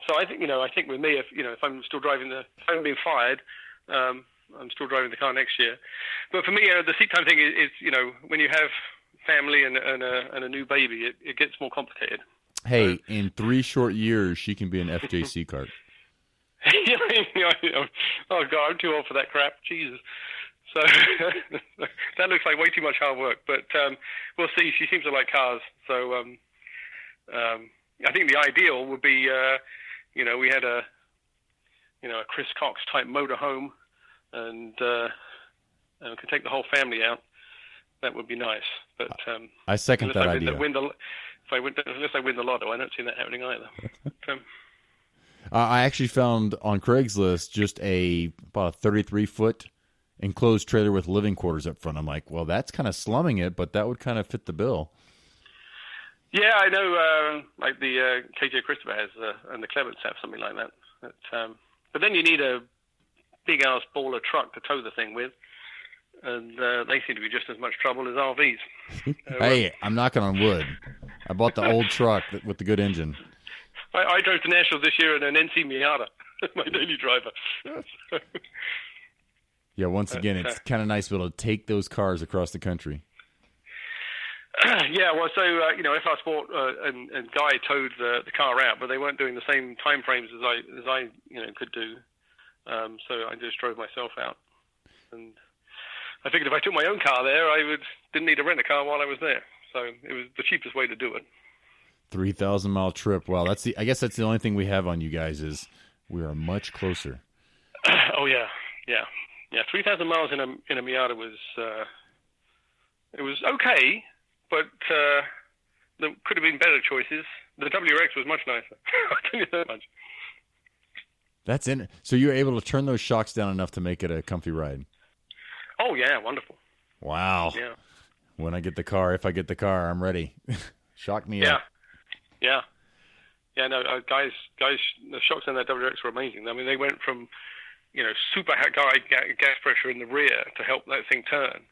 So I think with me, if I'm still driving if I'm being fired, I'm still driving the car next year. But for me, the seat time thing is when you have family and a new baby, it gets more complicated. Hey, in 3 short years, she can be an FJC cart. Oh God, I'm too old for that crap. Jesus. So that looks like way too much hard work. But we'll see. She seems to like cars, so I think the ideal would be, we had a Chris Cox type motorhome, and we could take the whole family out. That would be nice. But I second that idea. Unless I win the lotto, I don't see that happening either. I actually found on Craigslist just about a 33-foot enclosed trailer with living quarters up front. I'm like, well, that's kind of slumming it, but that would kind of fit the bill. Yeah, I know. Like the KJ Christopher has, and the Clements have something like that. But then you need a big ass baller truck to tow the thing with, and they seem to be just as much trouble as RVs. Hey, I'm knocking on wood. I bought the old truck with the good engine. I drove to Nashville this year in an NC Miata, my daily driver. Yeah, once again, it's kind of nice to be able to take those cars across the country. Yeah, well, so, FR Sport and Guy towed the car out, but they weren't doing the same time frames as I could do. So I just drove myself out. And I figured if I took my own car there, didn't need to rent a car while I was there. So it was the cheapest way to do it. 3,000-mile trip. Wow, I guess that's the only thing we have on you guys is we are much closer. Oh yeah. 3,000 miles in a Miata was it was okay, but there could have been better choices. The WRX was much nicer. I'll tell you that much. That's in. So you were able to turn those shocks down enough to make it a comfy ride. Oh yeah, wonderful. Wow. Yeah. When I get the car, if I get the car, I'm ready. Shock me up. Yeah. No, guys, the shocks on that WRX were amazing. I mean, they went from, super high gas pressure in the rear to help that thing turn.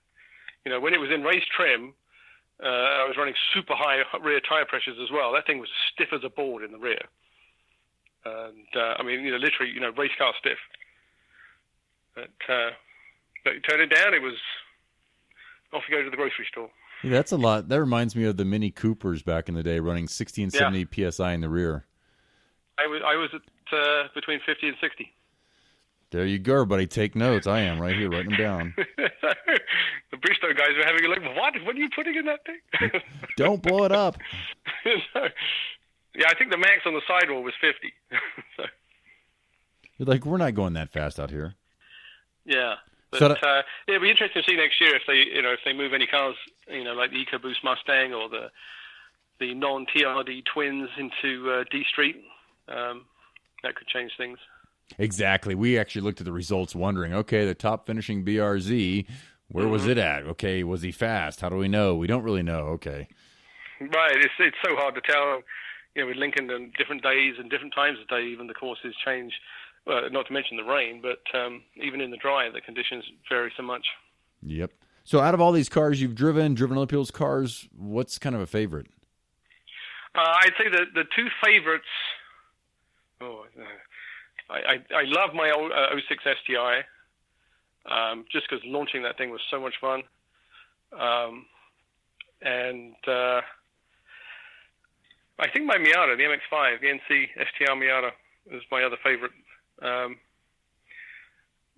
When it was in race trim, I was running super high rear tire pressures as well. That thing was stiff as a board in the rear. And, literally, race car stiff. But you turn it down, it was off you go to the grocery store. Yeah, that's a lot. That reminds me of the Mini Coopers back in the day, running 60 and 70 PSI in the rear. I was at between 50 and 60. There you go, buddy. Take notes. I am right here writing them down. The Bristow guys were having a look. What are you putting in that thing? Don't blow it up. Yeah, I think the max on the sidewall was 50. So. You're like, we're not going that fast out here. Yeah. But it'll be interesting to see next year if they move any cars, like the EcoBoost Mustang or the non-TRD twins into D Street. That could change things. Exactly. We actually looked at the results wondering, okay, the top finishing BRZ, where was it at? Okay, was he fast? How do we know? We don't really know. Okay. Right. It's so hard to tell. With Lincoln on different days and different times of day, even the courses change. Not to mention the rain, but even in the dry, the conditions vary so much. Yep. So out of all these cars you've driven other people's cars, what's kind of a favorite? I'd say the two favorites. Oh, I love my old 06 STI, just because launching that thing was so much fun. And I think my Miata, the MX-5, the NC STR Miata, is my other favorite.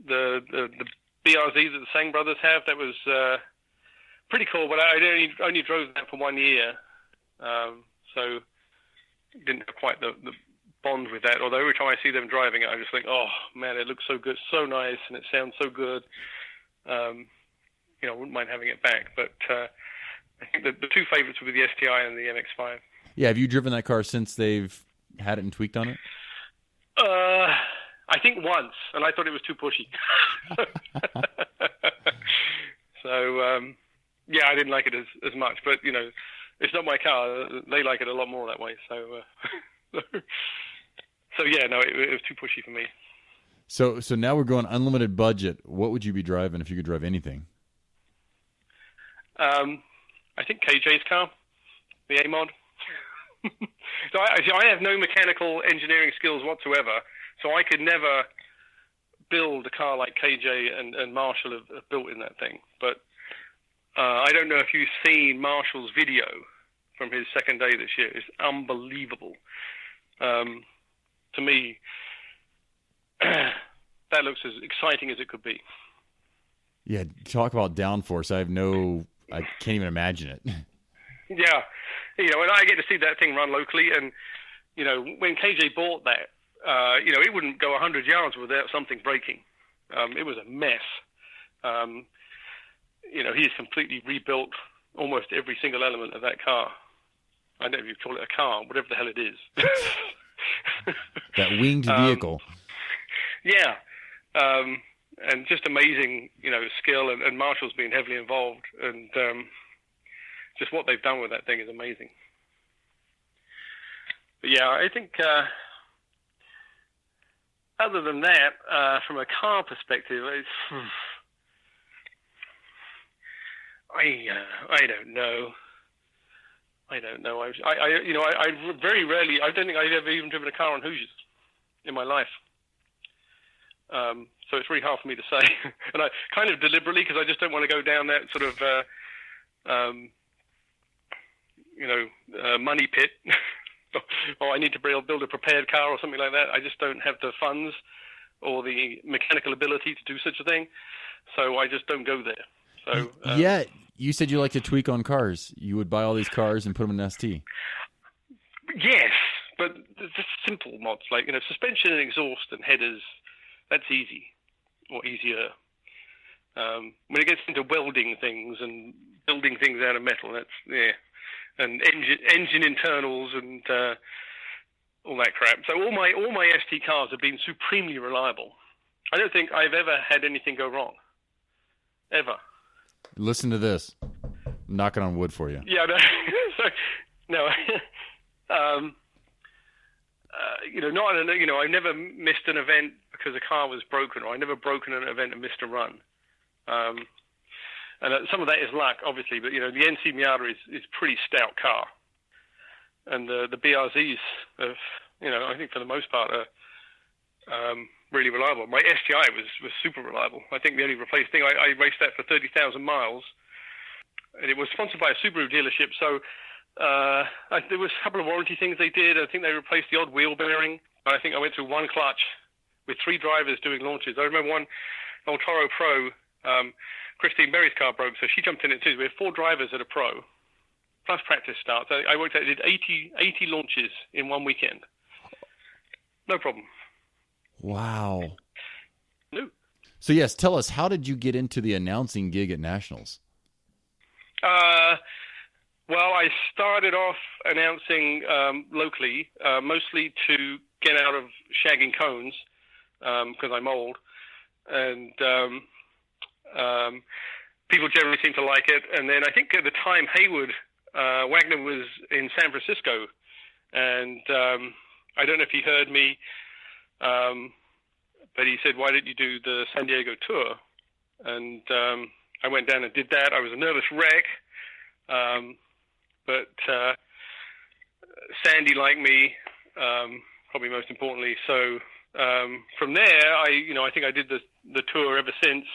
The BRZ that the Sang brothers have, that was pretty cool, but I only drove that for 1 year, so didn't have quite the bond with that. Although every time I see them driving it, I just think, oh man, it looks so good, so nice, and it sounds so good. I wouldn't mind having it back, but I think the two favorites would be the STI and the MX-5. Yeah, have you driven that car since they've had it and tweaked on it? I think once, and I thought it was too pushy. So, yeah, I didn't like it as much. But, it's not my car. They like it a lot more that way. So, yeah, no, it was too pushy for me. So now we're going unlimited budget. What would you be driving if you could drive anything? I think KJ's car, the A-Mod. So I have no mechanical engineering skills whatsoever, so I could never build a car like KJ and Marshall have built in that thing. But I don't know if you've seen Marshall's video from his second day this year. It's unbelievable. To me, that looks as exciting as it could be. Yeah, talk about downforce. I can't even imagine it. Yeah. And I get to see that thing run locally, and, when KJ bought that, it wouldn't go 100 yards without something breaking. It was a mess. He's completely rebuilt almost every single element of that car. I don't know if you call it a car, whatever the hell it is. That winged vehicle. Yeah. And just amazing, skill, and Marshall's been heavily involved, and just what they've done with that thing is amazing. But yeah, I think other than that, from a car perspective, I don't know. I very rarely. I don't think I've ever even driven a car on Hoosiers in my life. So it's really hard for me to say, and I kind of deliberately, because I just don't want to go down that sort of, money pit. Or I need to build a prepared car or something like that. I just don't have the funds or the mechanical ability to do such a thing, so I just don't go there. So yeah, you said you like to tweak on cars. You would buy all these cars and put them in ST. Yes, but just simple mods like suspension and exhaust and headers. That's easy, or easier. When it gets into welding things and building things out of metal, and engine internals and all that crap. So all my ST cars have been supremely reliable. I don't think I've ever had anything go wrong, ever. Listen to this. I'm knocking on wood for you. Yeah, no. I never missed an event because a car was broken, or I never broken an event and missed a run. And some of that is luck, obviously, but the NC Miata is pretty stout car, and the BRZs, I think for the most part are really reliable. My STI was super reliable. I think the only replaced thing I raced that for 30,000 miles, and it was sponsored by a Subaru dealership. So there was a couple of warranty things they did. I think they replaced the odd wheel bearing. I think I went through one clutch with 3 drivers doing launches. I remember one El Toro Pro. Christine Berry's car broke, so she jumped in it too. We had 4 drivers at a pro, plus practice starts. I worked out, I did 80 launches in one weekend. No problem. Wow. No. So yes, tell us, how did you get into the announcing gig at Nationals? Well, I started off announcing locally, mostly to get out of shagging cones, because I'm old, and people generally seem to like it. And then I think at the time Wagner was in San Francisco, and I don't know if he heard me, but he said, "Why don't you do the San Diego tour?" And I went down and did that. I was a nervous wreck, but Sandy liked me, probably most importantly. So from there, I think I did the tour ever since,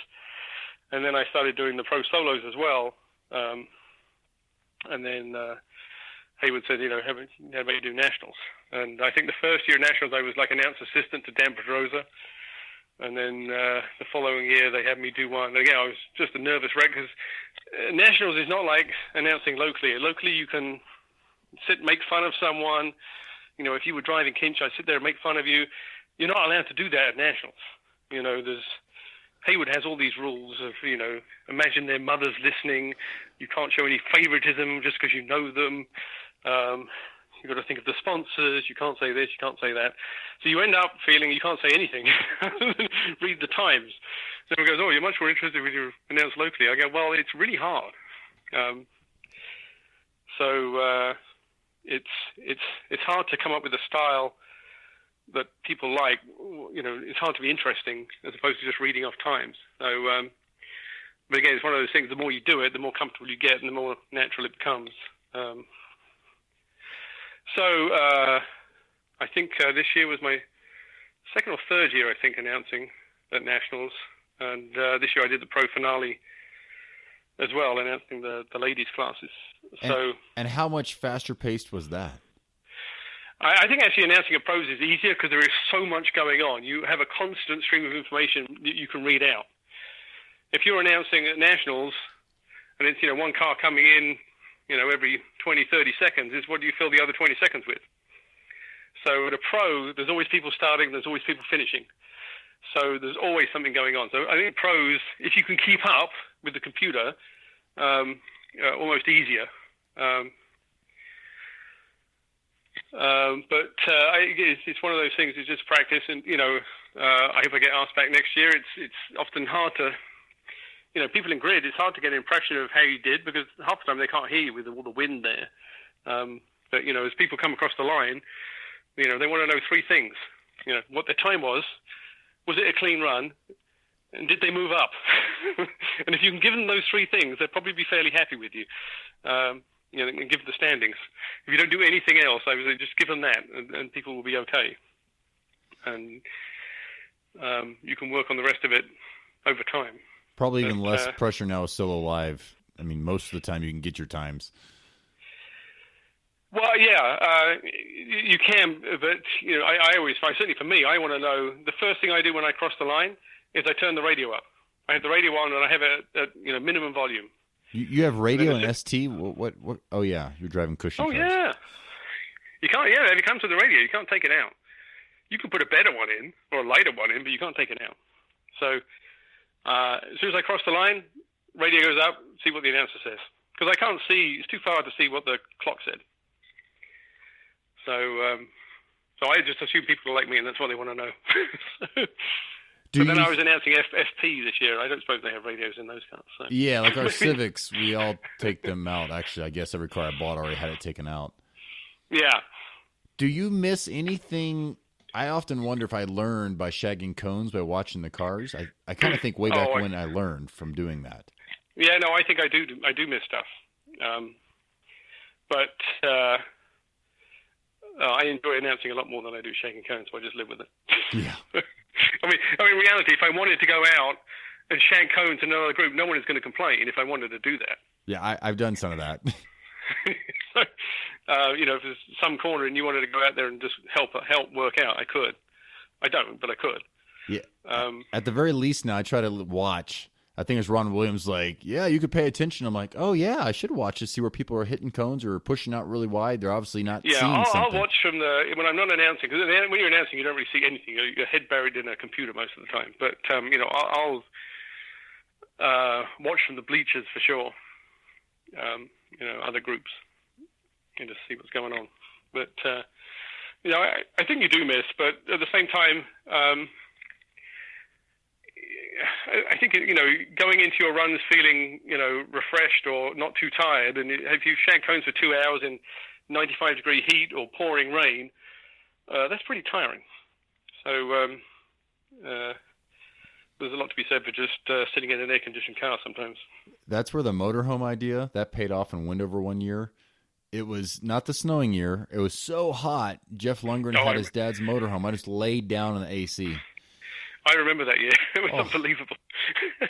and then I started doing the pro solos as well. And then Haywood said, how about you do nationals? And I think the first year nationals, I was like announce assistant to Dan Pedrosa. And then the following year, they had me do one. And again, I was just a nervous wreck because nationals is not like announcing locally. Locally, you can sit, make fun of someone. If you were driving Kinch, I'd sit there and make fun of you. You're not allowed to do that at nationals. Haywood has all these rules of, imagine their mother's listening. You can't show any favoritism just because you know them. You've got to think of the sponsors. You can't say this, you can't say that. So you end up feeling you can't say anything. Read the Times. So everyone goes, you're much more interested when you announce locally. I go, well, it's really hard. It's hard to come up with a style that people like. It's hard to be interesting as opposed to just reading off Times. So, but again, it's one of those things. The more you do it, the more comfortable you get, and the more natural it becomes. I think this year was my second or third year, I think, announcing at nationals, and this year I did the pro finale as well, announcing the ladies' classes. And how much faster paced was that? I think actually announcing a pros is easier because there is so much going on. You have a constant stream of information that you can read out. If you're announcing at nationals and it's one car coming in, every 20, 30 seconds, is what do you fill the other 20 seconds with? So at a pro, there's always people starting, there's always people finishing. So there's always something going on. So I think pros, if you can keep up with the computer, almost easier. But it's one of those things. It's just practice, and I hope I get asked back next year. It's often hard to, people in grid. It's hard to get an impression of how you did because half the time they can't hear you with all the wind there. But as people come across the line, they want to know three things. What their time was it a clean run, and did they move up? And if you can give them those three things, they'll probably be fairly happy with you. And give the standings. If you don't do anything else, I would say just give them that, and people will be okay. And you can work on the rest of it over time. Probably even less pressure now with solo live. I mean, most of the time you can get your times. Well, yeah, you can, but I always find, certainly for me, I want to know. The first thing I do when I cross the line is I turn the radio up. I have the radio on, and I have it at minimum volume. You have radio and ST? What? Oh, yeah, you're driving cushion cars. Yeah. You can't, if it comes to the radio, you can't take it out. You can put a better one in, or a lighter one in, but you can't take it out. So as soon as I cross the line, radio goes up, see what the announcer says. Because I can't see, it's too far to see what the clock said. So I just assume people like me, and that's what they want to know. But then I was announcing FP this year. I don't suppose they have radios in those cars. So. Yeah, like our Civics, we all take them out. Actually, I guess every car I bought already had it taken out. Yeah. Do you miss anything? I often wonder if I learned by shagging cones by watching the cars. I kind of think way back when I learned from doing that. Yeah, no, I think I do miss stuff. But I enjoy announcing a lot more than I do shaking cones, so I just live with it. Yeah. I mean, in reality, if I wanted to go out and shag cones in another group, no one is going to complain if I wanted to do that. Yeah, I've done some of that. So, if there's some corner and you wanted to go out there and just help work out, I could. I don't, but I could. Yeah. At the very least now, I try to watch. I think it's Ron Williams like, yeah, you could pay attention. I'm like, oh, yeah, I should watch to see where people are hitting cones or pushing out really wide. They're obviously not seeing something. I'll watch when I'm not announcing, because when you're announcing, you don't really see anything. Your head buried in a computer most of the time. But, I'll watch from the bleachers for sure, other groups, and just see what's going on. But, I think you do miss, but at the same time, I think, going into your runs feeling, refreshed or not too tired, and if you shag cones for 2 hours in 95-degree heat or pouring rain, that's pretty tiring. So there's a lot to be said for just sitting in an air-conditioned car sometimes. That's where the motorhome idea, that paid off in Wendover one year. It was not the snowing year. It was so hot. Jeff Lundgren had his dad's motorhome. I just laid down in the AC. I remember that year. It was unbelievable. I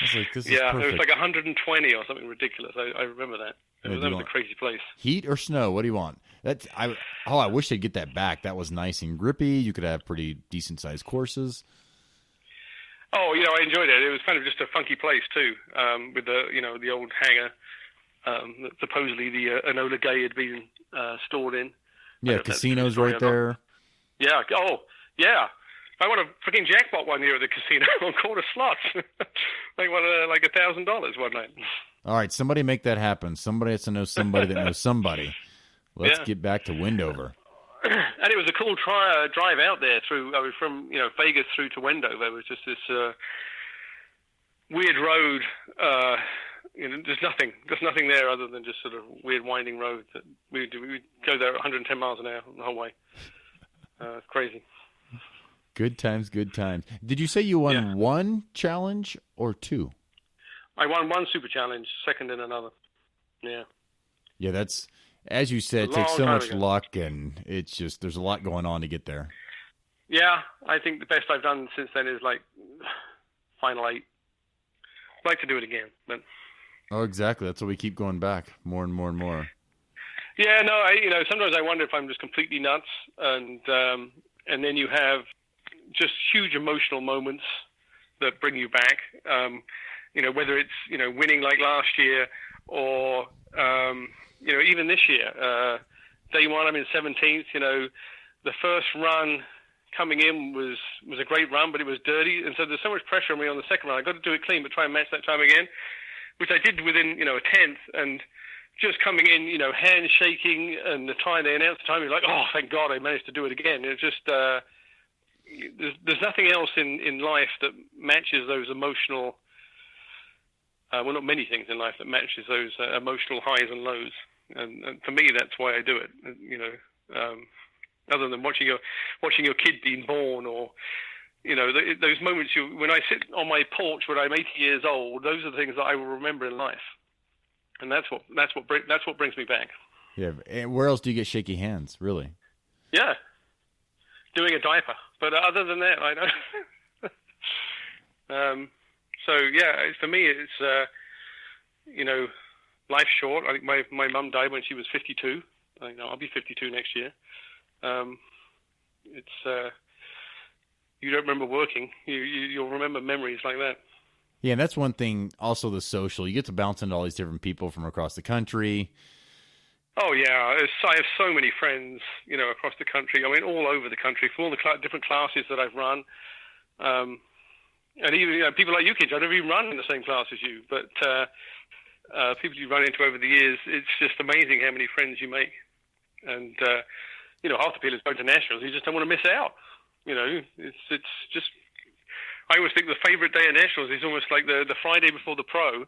was like, this is perfect. It was like 120 or something ridiculous. I remember that. That was a crazy place. Heat or snow? What do you want? I wish they'd get that back. That was nice and grippy. You could have pretty decent sized courses. Oh, I enjoyed it. It was kind of just a funky place too, with the old hangar. That supposedly the Enola Gay had been stored in. Yeah, casinos right there. Yeah. Oh, yeah. I won a freaking jackpot one year at the casino on quarter slots. I won like $1,000 one night. All right, somebody make that happen. Somebody has to know somebody that knows somebody. Let's get back to Wendover. And it was a cool drive out there from Vegas through to Wendover. It was just this weird road. There's nothing there other than just sort of weird winding roads. We'd go there at 110 miles an hour the whole way. It's crazy. Good times, good times. Did you say you won one challenge or two? I won one super challenge, second in another. Yeah. Yeah, that's, as you said, it takes so much luck, and it's just, there's a lot going on to get there. Yeah, I think the best I've done since then is like final 8. I'd like to do it again, but... Oh, exactly. That's why we keep going back more and more and more. Yeah, no, sometimes I wonder if I'm just completely nuts, and then you have just huge emotional moments that bring you back. Whether it's winning like last year or even this year. Day one, I'm in 17th. The first run coming in was a great run, but it was dirty, and so there's so much pressure on me on the second run. I got to do it clean, but try and match that time again, which I did within a 10th, and just coming in, hands shaking, and the time they announced the time, you're like, oh, thank God I managed to do it again. It's just there's nothing else in life that matches those emotional. Not many things in life that matches those emotional highs and lows, and for me, that's why I do it. Other than watching your kid being born, or those moments when I sit on my porch when I'm 80 years old, those are the things that I will remember in life, and that's what brings me back. Yeah, and where else do you get shaky hands, really? Yeah, doing a diaper, but other than that, I don't. So yeah, for me, it's life's short. I think my mum died when she was 52. I'll be 52 next year. It's you don't remember working. You'll remember memories like that. Yeah, and that's one thing. Also, the social. You get to bounce into all these different people from across the country. Oh yeah, I have so many friends, across the country. I mean, all over the country, from all the different classes that I've run. And even people like you kids, I've never even run in the same class as you, but people you run into over the years, it's just amazing how many friends you make. And half the people go to nationals, you just don't want to miss out. It's just. I always think the favorite day of nationals is almost like the Friday before the pro.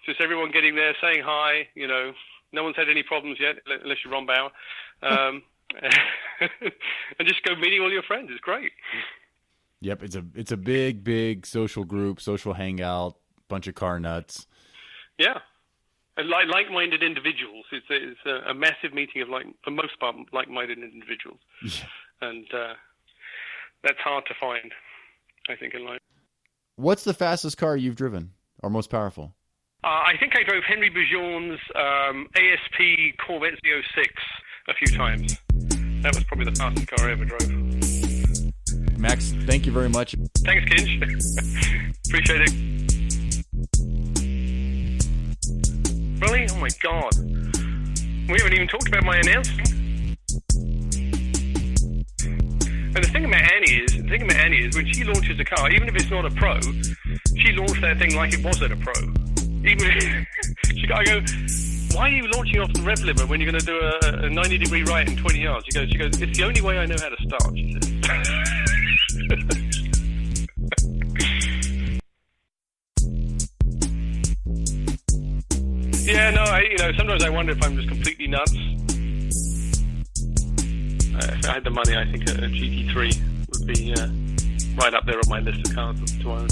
Just everyone getting there, saying hi. No one's had any problems yet, unless you're Ron Bauer, and just go meeting all your friends. It's great. Yep, it's a big social group, social hangout, bunch of car nuts. Yeah, and like-minded individuals. It's a massive meeting of for most part, like-minded individuals, and that's hard to find, I think, in life. What's the fastest car you've driven, or most powerful? I think I drove Henry Bujon's ASP Corvette Z06 a few times. That was probably the fastest car I ever drove. Max, thank you very much. Thanks, Kinch. Appreciate it. Really? Oh, my God. We haven't even talked about my announcement. And the thing about Annie is when she launches a car, even if it's not a pro, she launched that thing like it wasn't a pro. I go, why are you launching off the rev limiter when you're going to do a 90-degree right in 20 yards? She goes, it's the only way I know how to start, she says. Yeah, no, sometimes I wonder if I'm just completely nuts. If I had the money, I think a GT3 would be right up there on my list of cars to own.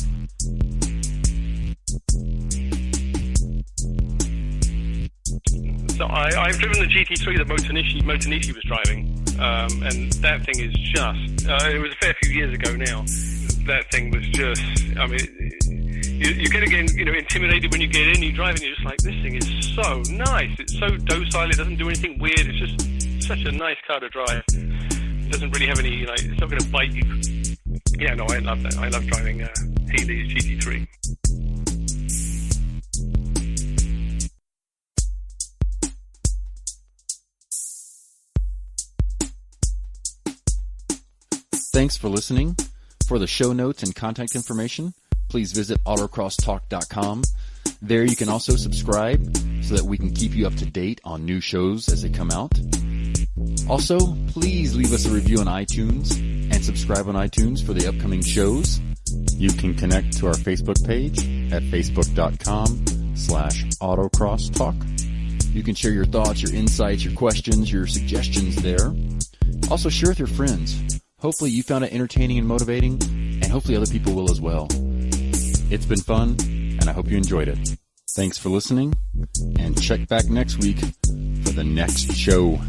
So I've driven the GT3 that Motonishi was driving, and that thing is just, it was a fair few years ago now, that thing was just, I mean, you get again, intimidated when you get in, you drive and you're just like, this thing is so nice, it's so docile, it doesn't do anything weird, it's just such a nice car to drive. It doesn't really have any, it's not going to bite you. Yeah, no, I love that. I love driving Healy's GT3. Thanks for listening. For the show notes and contact information, please visit autocrosstalk.com. There you can also subscribe so that we can keep you up to date on new shows as they come out. Also, please leave us a review on iTunes and subscribe on iTunes for the upcoming shows. You can connect to our Facebook page at facebook.com/autocrosstalk. You can share your thoughts, your insights, your questions, your suggestions there. Also, share with your friends. Hopefully you found it entertaining and motivating, and hopefully other people will as well. It's been fun, and I hope you enjoyed it. Thanks for listening, and check back next week for the next show.